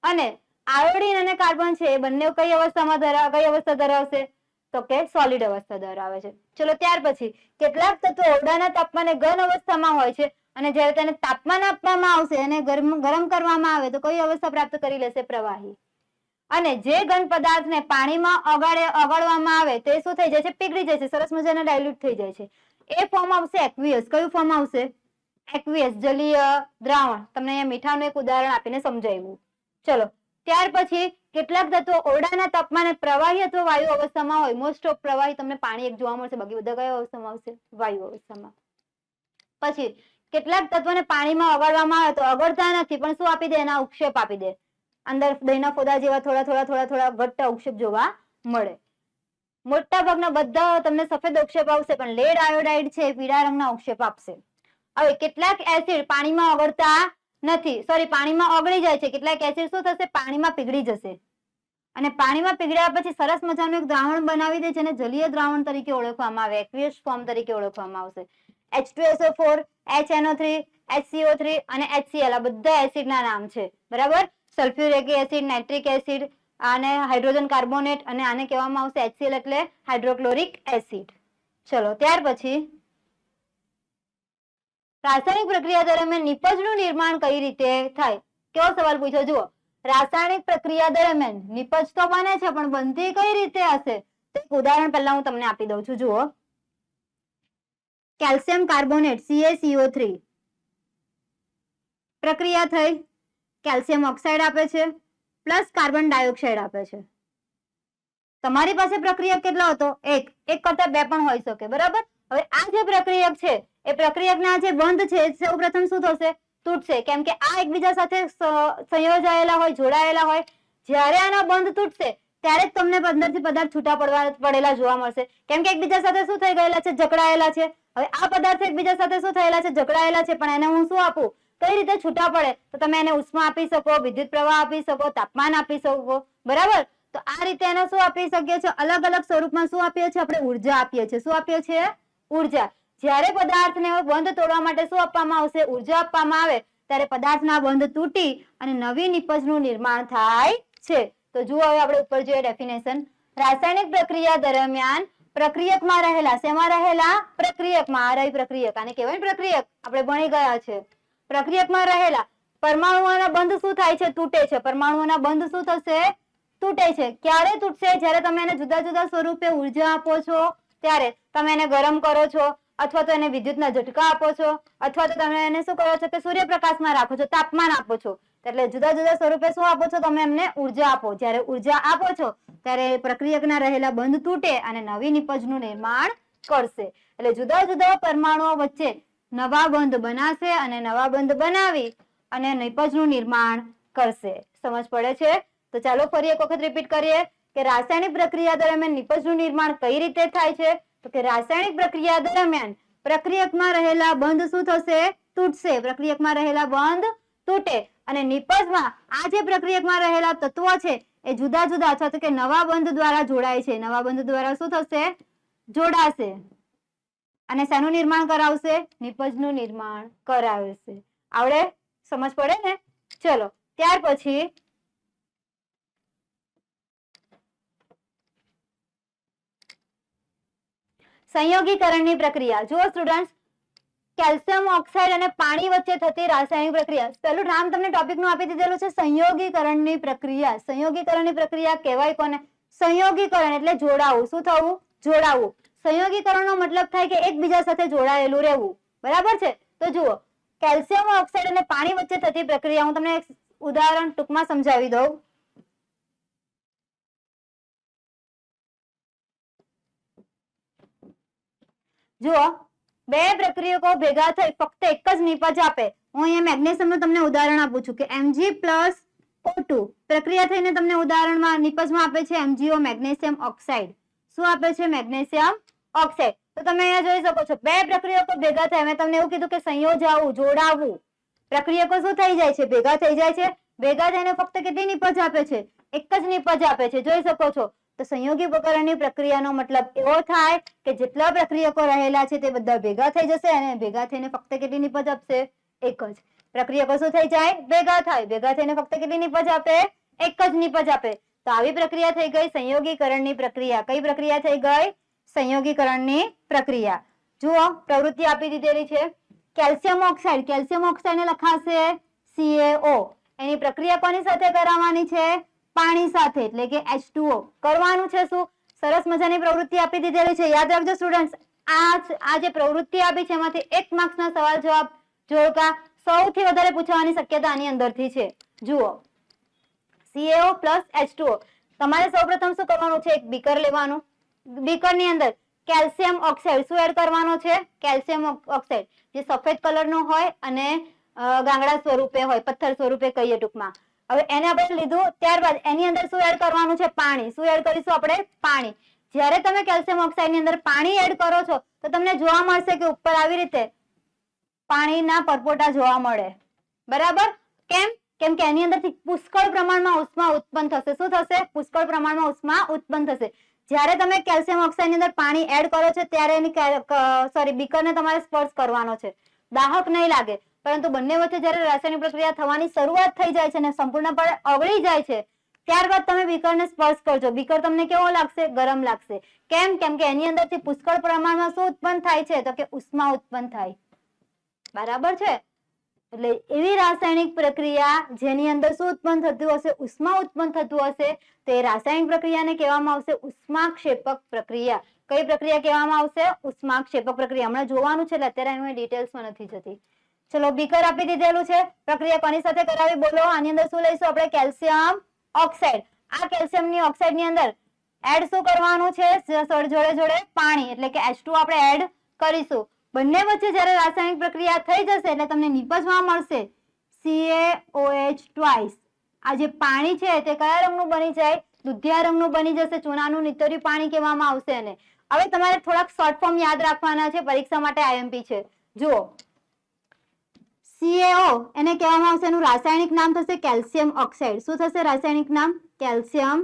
S1: અને આયોડીન અને કાર્બન છે એ બંને કઈ અવસ્થા ધરાવશે? તો કે સોલિડ અવસ્થા ધરાવે છે. ચલો ત્યાર પછી કેટલાક તત્વો ઓરડાના તાપમાને ઘન અવસ્થામાં હોય છે અને જ્યારે તેને તાપમાન આપવામાં આવશે અને ગરમ કરવામાં આવે તો કઈ અવસ્થા પ્રાપ્ત કરી લેશે? પ્રવાહી. અને જે ઘન પદાર્થને પાણીમાં ઓગાળવામાં આવે તો એ શું થઈ જાય છે? પીગળી જાય છે, સરસ મજાના ડાયલ્યુટ થઈ જાય છે. એ ફોર્મ આવશે એક્વિયસ. કયું ફોર્મ આવશે? એક્વિયસ, જલીય દ્રાવણ. તમને અહીંયા મીઠાનું એક ઉદાહરણ આપીને સમજાવ્યું. ચલો ત્યાર પછી કેટલાક તત્વો ઓરડાના તાપમાને પ્રવાહી અથવા વાયુ અવસ્થામાં હોય. મોસ્ટ ઓફ પ્રવાહી તમને પાણી એક જોવા મળશે, બાકી બધા કયા અવસ્થામાં આવશે? વાયુ અવસ્થામાં. પછી કેટલાક તત્વોને પાણીમાં ઓગાળવામાં આવે તો ઓગળતા નથી પણ શું આપી દે? એના અવક્ષેપ આપી દે. અંદર દહીંના ફોદા જેવા થોડા ઘટ્ટ અવક્ષેપ જોવા મળે. મોટા ભાગના બધા તમને સફેદ અવક્ષેપ આવશે, પણ લેડ આયોડાઇડ છે પીળા રંગના અવક્ષેપ આપશે. હવે કેટલાક એસિડ પાણીમાં ઓગળતા નથી, સોરી પાણીમાં ઓગળી જાય છે. કેટલાક એસિડ શું થશે? પાણીમાં પીગળી જશે. અને પાણીમાં પીગળ્યા પછી સરસ મજાનું એક દ્રાવણ બનાવી દે છે અને જલીય દ્રાવણ તરીકે ઓળખવામાં આવે, એક્વિયસ ફોર્મ તરીકે ઓળખવામાં આવશે. H2SO4, HNO3, HCO3 અને HCl આ બધા એસિડના નામ છે. બરાબર. સલ્ફ્યુરિક એસિડ, નાઇટ્રિક એસિડ અને હાઇડ્રોજન કાર્બોનેટ, અને આને કહેવામાં આવશે HCl એટલે હાઇડ્રોક્લોરિક એસિડ. ચલો ત્યાર પછી રાસાયણિક પ્રક્રિયા દરમિયાન નિપજનું નિર્માણ કઈ રીતે થાય? કેવો સવાલ પૂછ્યો? જુઓ રાસાયણિક પ્રક્રિયા દરમિયાન નિપજ તો બને છે પણ બનતી કઈ રીતે હશે? એક ઉદાહરણ પહેલા હું તમને આપી દઉં છું. જુઓ કેલ્શિયમ કાર્બોનેટ CaCO3 પ્રક્રિયા થઈ, કેલ્શિયમ ઓક્સાઇડ આપે છે પ્લસ કાર્બન ડાયોક્સાઇડ આપે છે. તમારી પાસે પ્રક્રિયક કેટલો હતો? એક કરતા બે પણ હોઈ શકે. બરાબર. હવે આ જે પ્રક્રિયક છે એ પ્રક્રિયકના જે બંધ છે સૌ પ્રથમ શું થશે? તૂટશે. કેમ કે આ એકબીજા સાથે સંયોજાયેલા હોય, જોડાયેલા હોય. જ્યારે આના બંધ તૂટશે ત્યારે જ તમને અંદરથી પદાર્થ છૂટા પડેલા જોવા મળશે. કેમ કે એકબીજા સાથે શું થઈ ગયેલા છે? જકડાયેલા છે. હવે આ પદાર્થો એકબીજા સાથે શું થયેલા છે, જકડાયેલા છે, પણ એને હું શું આપું, કઈ રીતે છૂટા પડે, તો તમે એને ઉષ્મા આપી શકો, વિદ્યુત પ્રવાહ આપી શકો, તાપમાન આપી શકો, બરાબર. તો આ રીતે એને શું આપી શકીએ છીએ, અલગ અલગ સ્વરૂપમાં શું આપીએ છીએ આપણે, ઉર્જા આપીએ છીએ. શું આપીએ છીએ, ઉર્જા. જ્યારે પદાર્થને બંધ તોડવા માટે શું આપવામાં આવશે, ઉર્જા આપવામાં આવે, ત્યારે પદાર્થના બંધ તૂટી અને નવી નિપજનું નિર્માણ થાય છે. તો જુઓ હવે આપણે ઉપર જોઈએ ડેફિનેશન. રાસાયણિક પ્રક્રિયા દરમિયાન પ્રક્રિયકમાં રહેલા, શેમાં રહેલા, પ્રક્રિયકમાં. આ રહી પ્રક્રિયક, આને કહેવાય પ્રક્રિયક, આપણે ભણી ગયા છે. પ્રક્રિયકમાં રહેલા પરમાણુઓના બંધ શું થાય છે, તૂટે છે. પરમાણુઓના બંધ શું થશે, તૂટે છે. ક્યારે તૂટશે, જ્યારે તમે એને જુદા જુદા સ્વરૂપે ઉર્જા આપો છો ત્યારે. તમે એને ગરમ કરો છો, અથવા તો એને વિદ્યુતના ઝટકા આપો છો, અથવા તો તમે એને શું કરો છો કે સૂર્યપ્રકાશમાં રાખો છો, તાપમાન આપો છો. એટલે જુદા જુદા સ્વરૂપે શું આપો છો, તમે એમને ઉર્જા આપો. જ્યારે ઉર્જા આપો છો ત્યારે પ્રક્રિયકના રહેલા બંધ તૂટે અને નવી નિપજનું નિર્માણ કરશે. એટલે જુદા જુદા પરમાણુઓ વચ્ચે નવા બંધ બનાશે અને નવા બંધ બનાવી અને નિપજનું નિર્માણ કરશે. સમજ પડે છે? તો ચાલો ફરી એક વખત રિપીટ કરીએ કે રાસાયણિક પ્રક્રિયા દરમિયાન નિપજનું નિર્માણ કઈ રીતે થાય છે. તો કે રાસાયણિક પ્રક્રિયા દરમિયાન પ્રક્રિયકમાં રહેલા બંધ શું થશે, તૂટશે. પ્રક્રિયકમાં રહેલા બંધ તૂટે અને નિપજમાં આ જે પ્રક્રિયકમાં રહેલા તત્વો છે એ જુદા જુદા અથવા તો કે નવા બંધ દ્વારા જોડાય છે. નવા બંધ દ્વારા શું થશે, જોડાશે અને શેનું નિર્માણ કરાવશે, નિપજનું નિર્માણ કરાવશે. આવડે, સમજ પડે ને? ચલો ત્યાર પછી સંયોગીકરણની પ્રક્રિયા. જુઓ સ્ટુડન્ટ્સ, કેલ્શિયમ ઓક્સાઇડ અને પાણી વચ્ચે થતી રાસાયણિક પ્રક્રિયા. પેલું નામ તમને ટોપિકનું આપી દીધેલું છે, સંયોગીકરણની પ્રક્રિયા. સંયોગીકરણની પ્રક્રિયા કહેવાય કોને, સંયોગીકરણ એટલે જોડાવું. શું થવું, જોડાવું. સંયોગીકરણનો મતલબ થાય કે એકબીજા સાથે જોડાયેલું રહેવું, બરાબર છે. તો જુઓ, કેલ્શિયમ ઓક્સાઇડ અને પાણી વચ્ચે થતી પ્રક્રિયા, હું તમને એક ઉદાહરણ ટૂંકમાં સમજાવી દઉં. જુઓ, બે પ્રક્રિયકો ભેગા થઈ ફક્ત એક જ નિપજ આપે. હું અહીંયા મેગ્નેશિયમનું તમને ઉદાહરણ આપું છું કે Mg+O2 પ્રક્રિયા થઈને તમને ઉદાહરણમાં નિપજમાં આપે છે MgO, મેગ્નેશિયમ ઓક્સાઇડ. શું આપે છે, મેગ્નેશિયમ ઓક્સાઇડ. તો તમે અહીંયા જોઈ શકો છો, બે પ્રક્રિયકો ભેગા થાય. મેં તમને એવું કીધું કે સંયોજાવું, જોડાવું. પ્રક્રિયકો શું થઈ જાય છે, ભેગા થઈ જાય છે. ભેગા થઈને ફક્ત કેટલી નિપજ આપે છે, એક જ નિપજ આપે છે. જોઈ શકો છો. તો સંયોગીકરણની પ્રક્રિયાનો મતલબ એવો થાય કે જેટલા પ્રક્રિયકો રહેલા છે તે બધા ભેગા થઈ જશે અને ભેગા થઈને ફક્ત કેટલી નિપજ આપશે, એક જ. પ્રક્રિયકો શું થઈ જાય, ભેગા થાય. ભેગા થઈને ફક્ત કેટલી નિપજ આપે, એક જ નિપજ આપે. તો આવી પ્રક્રિયા થઈ ગઈ સંયોગીકરણની પ્રક્રિયા. કઈ પ્રક્રિયા થઈ ગઈ, સંયોગીકરણની પ્રક્રિયા. જુઓ, પ્રવૃત્તિ આપી દીધેલી છે. કેલ્શિયમ ઓક્સાઇડ, કેલ્શિયમ ઓક્સાઇડને લખાશે CaO. એની પ્રક્રિયા કોની સાથે કરાવવાની છે, પાણી સાથે, એટલે કે H2O. કરવાનું છે શું, સરસ મજાની પ્રવૃત્તિ આપી દીધેલી છે. યાદ રાખજો સ્ટુડન્ટ, આ જે પ્રવૃત્તિ આપી છે એમાંથી 1 માર્ક્સના સવાલ જવાબ જોડકા સૌથી વધારે પૂછવાની શક્યતા આની અંદરથી છે. જુઓ, CaO પ્લસ H2O. તમારે સૌપ્રથમ શું કરવાનું છે, એક બીકર લેવાનું. બીકરની અંદર કેલ્શિયમ ઓક્સાઇડ શું એડ કરવાનો છે, કેલ્શિયમ ઓક્સાઇડ, જે સફેદ કલરનો હોય અને ગાંગડા સ્વરૂપે હોય, પથ્થર સ્વરૂપે કહીએ ટૂંકમાં. હવે એને આપણે લીધું, ત્યારબાદ એની અંદર શું એડ કરવાનું છે, પાણી. શું એડ કરીશું આપણે, પાણી. જ્યારે તમે કેલ્શિયમ ઓક્સાઇડની અંદર પાણી એડ કરો છો તો તમને જોવા મળશે કે ઉપર આવી રીતે પાણીના પરપોટા જોવા મળે, બરાબર. કેમ, કેમ કે એની અંદરથી પુષ્કળ પ્રમાણમાં ઉષ્મા ઉત્પન્ન થશે. શું થશે, પુષ્કળ પ્રમાણમાં ઉષ્મા ઉત્પન્ન થશે. જ્યારે તમે કેલ્શિયમ ઓક્સાઇડની અંદર પાણી એડ કરો છો ત્યારે એની બીકરને તમારે સ્પર્શ કરવાનો છે. દાહક નહીં લાગે, પરંતુ બંને વચ્ચે જ્યારે રાસાયણિક પ્રક્રિયા થવાની શરૂઆત થઈ જાય છે અને સંપૂર્ણપણે ઓગળી જાય છે ત્યારબાદ તમે બીકરને સ્પર્શ કરજો. બીકર તમને કેવો લાગશે, ગરમ લાગશે. કેમ, કેમ કે એની અંદરથી પુષ્કળ પ્રમાણમાં શું ઉત્પન્ન થાય છે, તો કે ઉષ્મા ઉત્પન્ન થાય, બરાબર છે. એટલે એવી રાસાયણિક પ્રક્રિયા જેની અંદર શું ઉત્પન્ન થતું હશે, ઉષ્મા ઉત્પન્ન થતું હશે, તે રાસાયણિક પ્રક્રિયાને કહેવામાં આવશે ઉષ્માક્ષેપક પ્રક્રિયા. કઈ પ્રક્રિયા કહેવામાં આવશે, ઉષ્માક્ષેપક પ્રક્રિયા. હમણાં જોવાનું છે એટલે અત્યારે એનું ડિટેલ્સમાં નથી જતી. ચલો, બીકર આપી દીધેલું છે. પ્રક્રિયા કોની સાથે કરાવી, બોલો. આની અંદર શું લઈશું આપણે, કેલ્શિયમ ઓક્સાઇડ. આ કેલ્શિયમની ઓક્સાઇડની અંદર એડ શું કરવાનું છે, જોડે જોડે પાણી, એટલે કે H2 આપણે એડ કરીશું. બંને વચ્ચે જ્યારે રાસાયણિક પ્રક્રિયા થઈ જશે એટલે તમને નિપજવા મળશે CaOH ટ્વાઇસ. આ જે પાણી છે તે કયા રંગનું બની જાય, દુધિયા રંગનું બની જશે. ચૂનાનું નીતર્યું પાણી કહેવામાં આવશે એને. હવે તમારે થોડાક શોર્ટ ફોર્મ યાદ રાખવાના છે, પરીક્ષા માટે આઈએમપી છે. જુઓ, CaO એને કહેવામાં આવશે, એનું રાસાયણિક નામ થશે કેલ્શિયમ ઓક્સાઇડ. શું થશે રાસાયણિક નામ? Calcium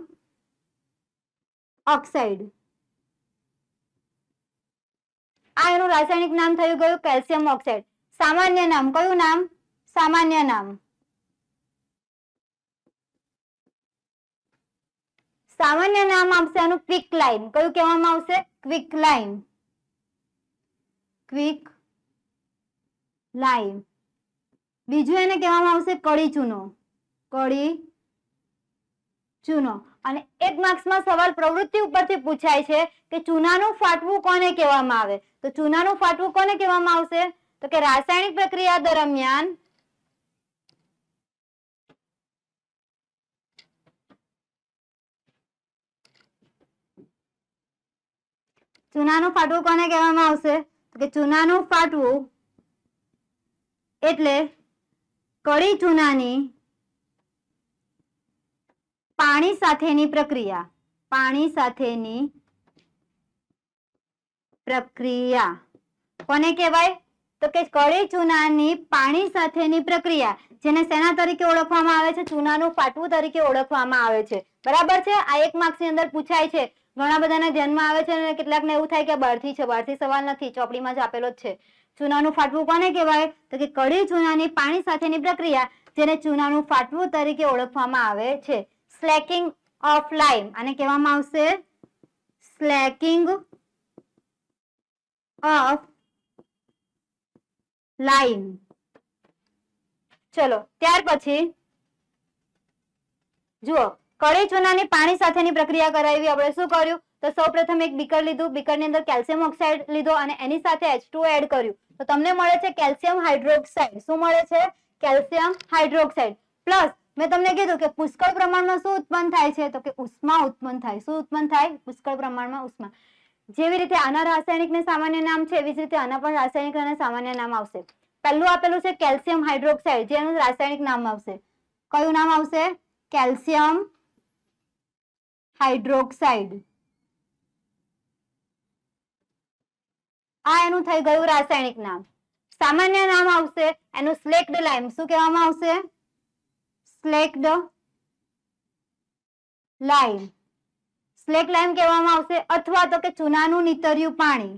S1: oxide. આ એનું રાસાયણિક નામ થયું ગયું કેલ્શિયમ ઓક્સાઇડ. સામાન્ય નામ કયું નામ? સામાન્ય નામ. સામાન્ય નામ આપશે આનું ક્વિકલાઇમ. કયું કહેવામાં આવશે? ક્વિકલાઇમ. ક્વિકલાઇમ. બીજું એને કહેવામાં આવશે કડી ચૂનો. કડી ચૂનો. અને 1 માર્ક્સમાં સવાલ પ્રવૃત્તિ ઉપરથી પૂછાય છે કે ચૂનાનું ફાટવું કોને કહેવામાં આવે? તો ચૂનાનું ફાટવું કોને કહેવામાં આવશે? તો કે રાસાયણિક પ્રક્રિયા દરમિયાન ચૂનાનું ફાટવું કોને કહેવામાં આવશે? તો કે ચૂનાનું ફાટવું એટલે કડી ચૂનાની પાણી સાથેની પ્રક્રિયા. પાણી સાથેની પ્રક્રિયા કોને કહેવાય? તો કે કડી ચૂનાની પાણી સાથેની પ્રક્રિયા, જેને શેના તરીકે ઓળખવામાં આવે છે? ચૂનાનું ફાટવું તરીકે ઓળખવામાં આવે છે. બરાબર છે? આ 1 માર્ક્સની અંદર પૂછાય છે. ઘણા બધાને ધ્યાનમાં આવે છે અને કેટલાકને એવું થાય કે બહારથી છે. બહારથી સવાલ નથી, ચોપડીમાં જ આપેલો જ છે. ચૂનાનું ફાટવું કોને કહેવાય? તો કે કડી ચૂનાની પાણી સાથેની પ્રક્રિયા, જેને ચૂનાનું ફાટવું તરીકે ઓળખવામાં આવે છે. સ્લેકિંગ ઓફ લાઇમ આને કહેવામાં આવશે સ્લેકિંગ ઓફ લાઇમ. ચલો ત્યાર પછી જુઓ, કડી ચૂનાની પાણી સાથેની પ્રક્રિયા કરાવી. આપણે શું કર્યું? તો સૌપ્રથમ એક બીકર લીધું, બીકરની અંદર કેલ્શિયમ ઓક્સાઇડ લીધો અને એની સાથે H2O એડ કર્યું. તો તમને મળે છે કેલ્શિયમ હાઇડ્રોક્સાઇડ. શું મળે છે? Calcium hydroxide. પ્લસ મેં તમને કીધું કે પુષ્કળ પ્રમાણમાં શું ઉત્પન્ન થાય છે? તો કે ઉષ્મા ઉત્પન્ન થાય. શું ઉત્પન્ન થાય? પુષ્કળ પ્રમાણમાં ઉષ્મા. જેવી રીતે આના રાસાયણિક ને સામાન્ય નામ છે, એવી જ રીતે આના પણ રાસાયણિક અને સામાન્ય નામ આવશે. પહેલું આપેલું છે કેલ્શિયમ હાઇડ્રોક્સાઇડ, જેનું રાસાયણિક નામ આવશે. કયું નામ આવશે? Calcium hydroxide. આ એનું થઈ ગયું રાસાયણિક નામ. સામાન્ય નામ આવશે એનું સ્લેક્ડ લાઇમ. શું કહેવામાં આવશે? સ્લેક્ડ લાઇમ. સ્લેક લાઇમ કહેવામાં આવશે. અથવા તો કે ચૂનાનું નીતર્યું પાણી.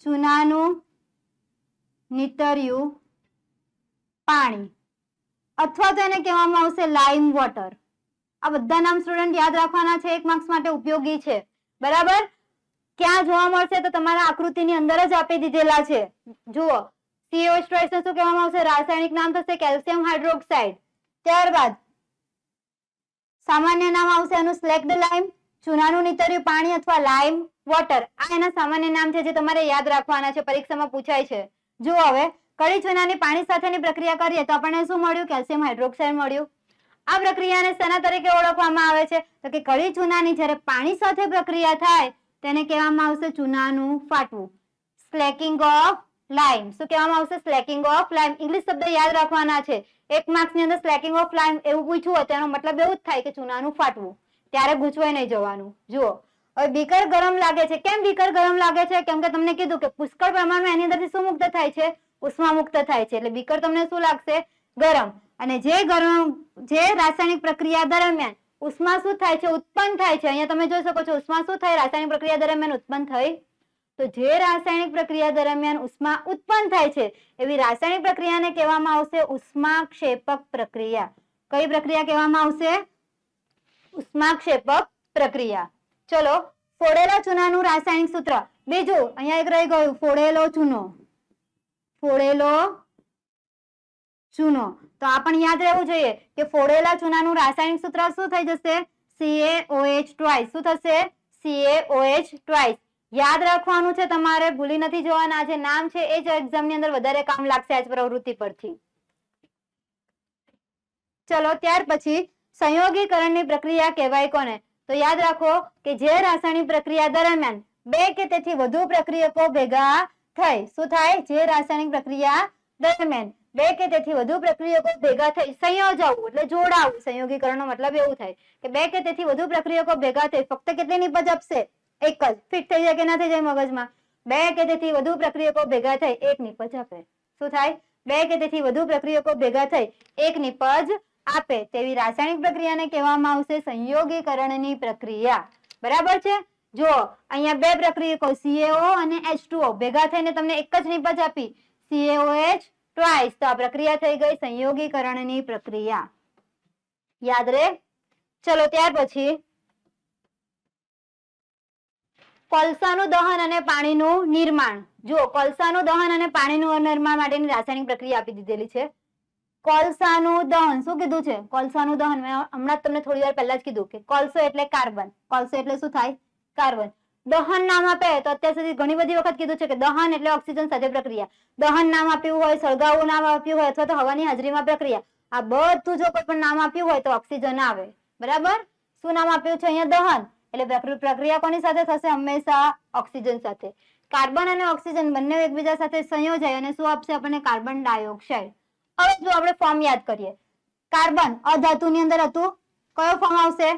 S1: ચૂનાનું નીતર્યું પાણી. અથવા તો એને કહેવામાં આવશે લાઇમ વોટર. આ બધા નામ સ્ટુડન્ટ યાદ રાખવાના છે, 1 માર્ક્સ માટે ઉપયોગી છે. બરાબર? ક્યાં જોવા મળશે? તો તમારા આકૃતિની અંદર જ આપી દીધેલા છે. જુઓ, CaOH ને શું કહેવામાં આવશે? રાસાયણિક નામ થશે કેલ્શિયમ હાઇડ્રોક્સાઇડ. ત્યારબાદ સામાન્ય નામ આવશે એનું સ્લેક્ડ લાઇમ, ચૂનાનું નીતર્યું પાણી અથવા લાઇમ વોટર. આ એના સામાન્ય નામ છે જે તમારે યાદ રાખવાના છે, પરીક્ષામાં પૂછાય છે. જુઓ, હવે કડી ચૂનાની પાણી સાથેની પ્રક્રિયા કરીએ તો આપણને શું મળ્યું? કેલ્શિયમ હાઇડ્રોક્સાઇડ મળ્યું. આ પ્રક્રિયાને શેના તરીકે ઓળખવામાં આવે છે? તો કે કડી ચૂનાની જ્યારે પાણી સાથે પ્રક્રિયા થાય તેને કહેવામાં આવશે ચૂનાનું ફાટવું. સ્લેકિંગ ઓફ લાઇમ. શું કહેવામાં આવશે? સ્લેકિંગ ઓફ લાઇમ. ઇંગ્લિશ શબ્દ યાદ રાખવાના છે. 1 માર્ક્સ ની અંદર સ્લેકિંગ ઓફ લાઇમ એવું પૂછ્યું હોય તેનો મતલબ એવું જ થાય કે ચૂનાનું ફાટવું. ત્યારે ગૂંચવાઈ નહીં જવાનું. જુઓ, હવે બીકર ગરમ લાગે છે. કેમ બીકર ગરમ લાગે છે? કેમ કે તમને કીધું કે પુષ્કળ પ્રમાણમાં એની અંદરથી શું મુક્ત થાય છે? ઉષ્મા મુક્ત થાય છે. એટલે બીકર તમને શું લાગશે? ગરમ. અને જે રાસાયણિક પ્રક્રિયા દરમિયાન ઉષ્મા શું થાય છે? ઉત્પન્ન થાય છે. અહીંયા તમે જોઈ શકો છો ઉષ્મા શું થાય? રાસાયણિક પ્રક્રિયા દરમિયાન ઉત્પન્ન થઈ. તો જે રાસાયણિક પ્રક્રિયા દરમિયાન ઉષ્મા ઉત્પન્ન થાય છે એવી રાસાયણિક પ્રક્રિયાને કહેવામાં આવશે ઉષ્માક્ષેપક પ્રક્રિયા. કઈ પ્રક્રિયા કહેવામાં આવશે? ઉષ્માક્ષેપક પ્રક્રિયા. ચલો, ફોડેલા ચૂનાનું રાસાયણિક સૂત્ર. બીજું અહીંયા એક રહી ગયું, ફોડેલો ચૂનો. ફોડેલો ચૂનો. તો આ પણ યાદ રહેવું જોઈએ કે ફોડેલા ચૂનાનું રાસાયણિક સૂત્ર શું થઈ જશે? CaOH twice. શું થશે? CaOH twice. યાદ રાખવાનું છે તમારે, ભૂલી નથી જવાના. જે નામ છે એ જ એક્ઝામ ની અંદર વધારે કામ લાગશે આજ પ્રવૃત્તિ પરથી. ચલો, ત્યાર પછી સંયોગીકરણની પ્રક્રિયા કહેવાય કોને? તો યાદ રાખો કે જે રાસાયણિક પ્રક્રિયા દરમિયાન 2 કે તેથી વધુ પ્રક્રિયકો ભેગા થઈ. શું થાય? જે રાસાયણિક પ્રક્રિયા દરમિયાન 2 કે તેથી વધુ પ્રક્રિયકો ભેગા થઈ સંયોજવું એટલે જોડાવું. સંયોગીકરણનો મતલબ એવું થાય કે 2 કે તેથી વધુ પ્રક્રિયકો ભેગા થઈ ફક્ત કેટલી નિપજ આપશે? એક જ ફિટ થઈ જાય કે ના થઈ જાય મગજમાં? બે કે તેથી વધુ પ્રક્રિયકો ભેગા થઈ એક નિપજ આપે. શું થાય? બે કે તેથી વધુ પ્રક્રિયકો ભેગા થઈ એક નિપજ આપે તેવી રાસાયણિક પ્રક્રિયાને કહેવામાં આવશે સંયોગીકરણની પ્રક્રિયા. બરાબર છે? જો અહીંયા બે પ્રક્રિયકો CaO અને H2O ભેગા થઈને તમને એક જ નિપજ આપી CaOH ટ્વાઇસ, તો આ પ્રક્રિયા થઈ ગઈ સંયોગીકરણની પ્રક્રિયા. યાદ રે. ચલો ત્યાર પછી કોલસાનું દહન અને પાણીનું નિર્માણ. જો કોલસાનું દહન અને પાણીનું નિર્માણ માટેની રાસાયણિક પ્રક્રિયા આપી દીધેલી છે. કોલસાનું દહન શું કીધું છે? કોલસાનું દહન મેં હમણાં જ તમને થોડી વાર પહેલા જ કીધું કે કોલસો એટલે કાર્બન. કોલસો એટલે શું થાય? કાર્બન. દહન નામ આપે તો અત્યાર સુધી ઘણી બધી વખત કીધું છે કે દહન એટલે ઓક્સિજન સાથે પ્રક્રિયા. દહન નામ આપ્યું હોય, સળગાવવું નામ આપ્યું હોય અથવા તો હવાની હાજરીમાં પ્રક્રિયા, આ બધું જો કોઈ પણ નામ આપ્યું હોય તો ઓક્સિજન આવે. બરાબર? શું નામ આપ્યું છે અહીંયા? દહન. એટલે પ્રક્રિયા કોની સાથે થશે? હંમેશા ઓક્સિજન સાથે. કાર્બન અને ઓક્સિજન બંને એકબીજા સાથે સંયોજાય અને શું આપશે આપણને? Carbon dioxide. હવે જો આપણે ફોર્મ યાદ કરીએ. કાર્બન અધાતુની અંદર હતું, કયો ફોર્મ આવશે?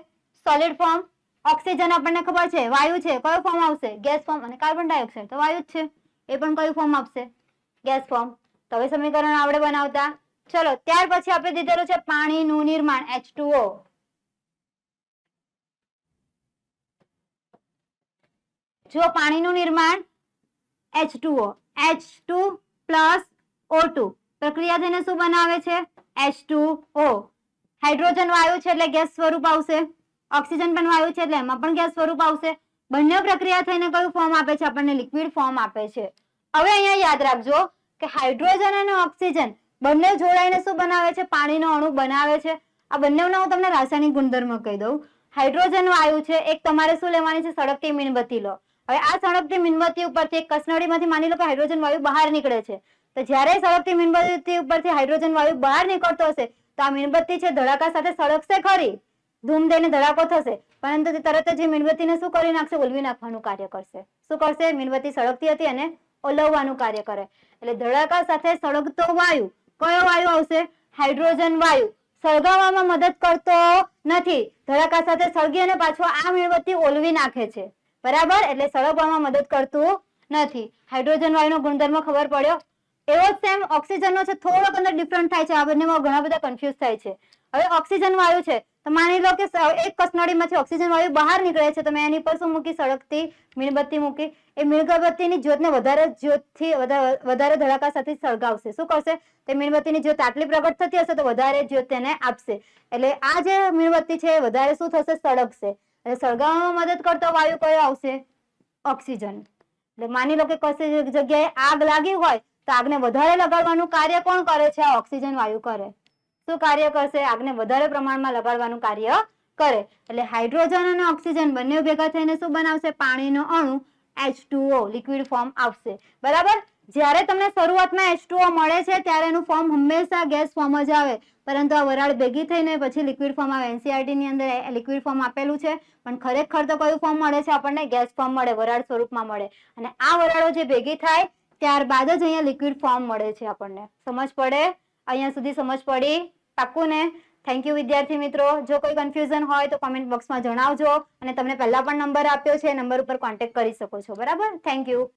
S1: Solid form. ઓક્સિજન આપણને ખબર છે વાયુ છે, કયો ફોર્મ આવશે? Gas form. અને કાર્બન ડાયોક્સાઇડ તો વાયુ જ છે, એ પણ કયું ફોર્મ આપશે? Gas form. તો હવે સમીકરણ આપણે બનાવતા. ચલો ત્યાર પછી આપણે દીધેલું છે પાણીનું નિર્માણ H2O. જો પાણીનું નિર્માણ H2O, H2 પ્લસ O2 પ્રક્રિયા થઈને શું બનાવે છે? H2O. હાઇડ્રોજન વાયુ છે એટલે ગેસ સ્વરૂપ આવશે. ઓક્સિજન પણ વાયુ છે એટલે એમાં પણ ગેસ સ્વરૂપ આવશે. બંને પ્રક્રિયા થઈને કયું ફોર્મ આપે છે આપણને? લિક્વિડ ફોર્મ આપે છે. હવે અહીંયા યાદ રાખજો કે હાઇડ્રોજન અને ઓક્સિજન બંને જોડાઈને શું બનાવે છે? પાણીનો અણુ બનાવે છે. આ બંનેના હું તમને રાસાયણિક ગુણધર્મ કહી દઉં. હાઇડ્રોજન વાયુ છે, એક તમારે શું લેવાની છે? સળગતી મીણબત્તી લો. હવે આ સળગતી મીણબત્તી ઉપરથી એક કસનળીમાંથી માની લો કે હાઇડ્રોજન વાયુ બહાર નીકળે છે, તો જ્યારે સળગતી મીણબત્તી ઉપરથી હાઇડ્રોજન વાયુ બહાર નીકળતો હશે તો આ મીણબત્તી છે ધડાકા સાથે સળગશે ખરી, ધૂમ દઈને ધડાકો થશે, પરંતુ તે તરત જ મીણબત્તીને શું કરી નાખશે? ઓલવી નાખવાનું કાર્ય કરશે. શું કરશે? મીણબત્તી સળગતી હતી અને ઓલવવાનું કાર્ય કરે. એટલે ધડાકા સાથે સળગતો વાયુ કયો વાયુ આવશે? હાઇડ્રોજન વાયુ. સળગાવવામાં મદદ કરતો નથી, ધડાકા સાથે સળગી અને પાછો આ મીણબત્તી ઓલવી નાખે છે. બરાબર? એટલે સળગવામાં મદદ કરતું નથી. હાઇડ્રોજન વાયુનો ગુણધર્મ ખબર પડ્યો? એવો જ સેમ ઓક્સિજનનો છે, થોડોક અંદર ડિફરન્ટ થાય છે. આ બંનેમાં ઘણા બધા કન્ફ્યુઝ થાય છે. હવે ઓક્સિજન વાયુ છે તો માની લો કે એક કસનળીમાંથી ઓક્સિજન વાયુ બહાર નીકળે છે, તો મેં એની પર શું મૂકી? સળગતી મીણબત્તી મૂકી. એ મીણબત્તીની જ્યોતને વધારે ધડાકા સાથે સળગાવશે. શું કરશે? તે મીણબત્તીની જ્યોત આટલી પ્રગટ થતી હશે તો વધારે જ્યોત તેને આપશે. એટલે આ જે મીણબત્તી છે એ વધારે શું થશે? સળગશે. એટલે સળગાવવામાં મદદ કરતો વાયુ કયો આવશે? ઓક્સિજન. એટલે માની લો કે કશી જગ્યાએ આગ લાગી હોય તો આગને વધારે લગાડવાનું કાર્ય કોણ કરે છે? આ ઓક્સિજન વાયુ કરે. શું કાર્ય કરશે? આગને વધારે પ્રમાણમાં લગાડવાનું કાર્ય કરે. એટલે હાઇડ્રોજન અને ઓક્સિજન બંને ભેગા થઈને શું બનાવશે? પાણીનો અણુ H2O લિક્વિડ ફોર્મ આવશે. બરાબર? જ્યારે તમને શરૂઆતમાં H2O મળે છે ત્યારે એનું ફોર્મ હંમેશા ગેસ ફોર્મ જ આવે, પરંતુ આ વરાળ ભેગી થઈને પછી લિક્વિડ ફોર્મ આવે. NCERT ની અંદર લિક્વિડ ફોર્મ આપેલું છે, પણ ખરેખર તો કયું ફોર્મ મળે છે આપણને? ગેસ ફોર્મ મળે, વરાળ સ્વરૂપમાં મળે. અને આ વરાળો જે ભેગી થાય ત્યારબાદ જ અહીંયા લિક્વિડ ફોર્મ મળે છે આપણને. સમજ પડે? અહીંયા સુધી સમજ પડી? પાક્કું ને? થેન્ક યુ વિદ્યાર્થી મિત્રો. જો કોઈ કન્ફ્યુઝન હોય તો કોમેન્ટ બોક્સમાં જણાવજો, અને તમને પહેલા પણ નંબર આપ્યો છે, નંબર ઉપર કોન્ટેક્ટ કરી શકો છો. બરાબર? Thank you.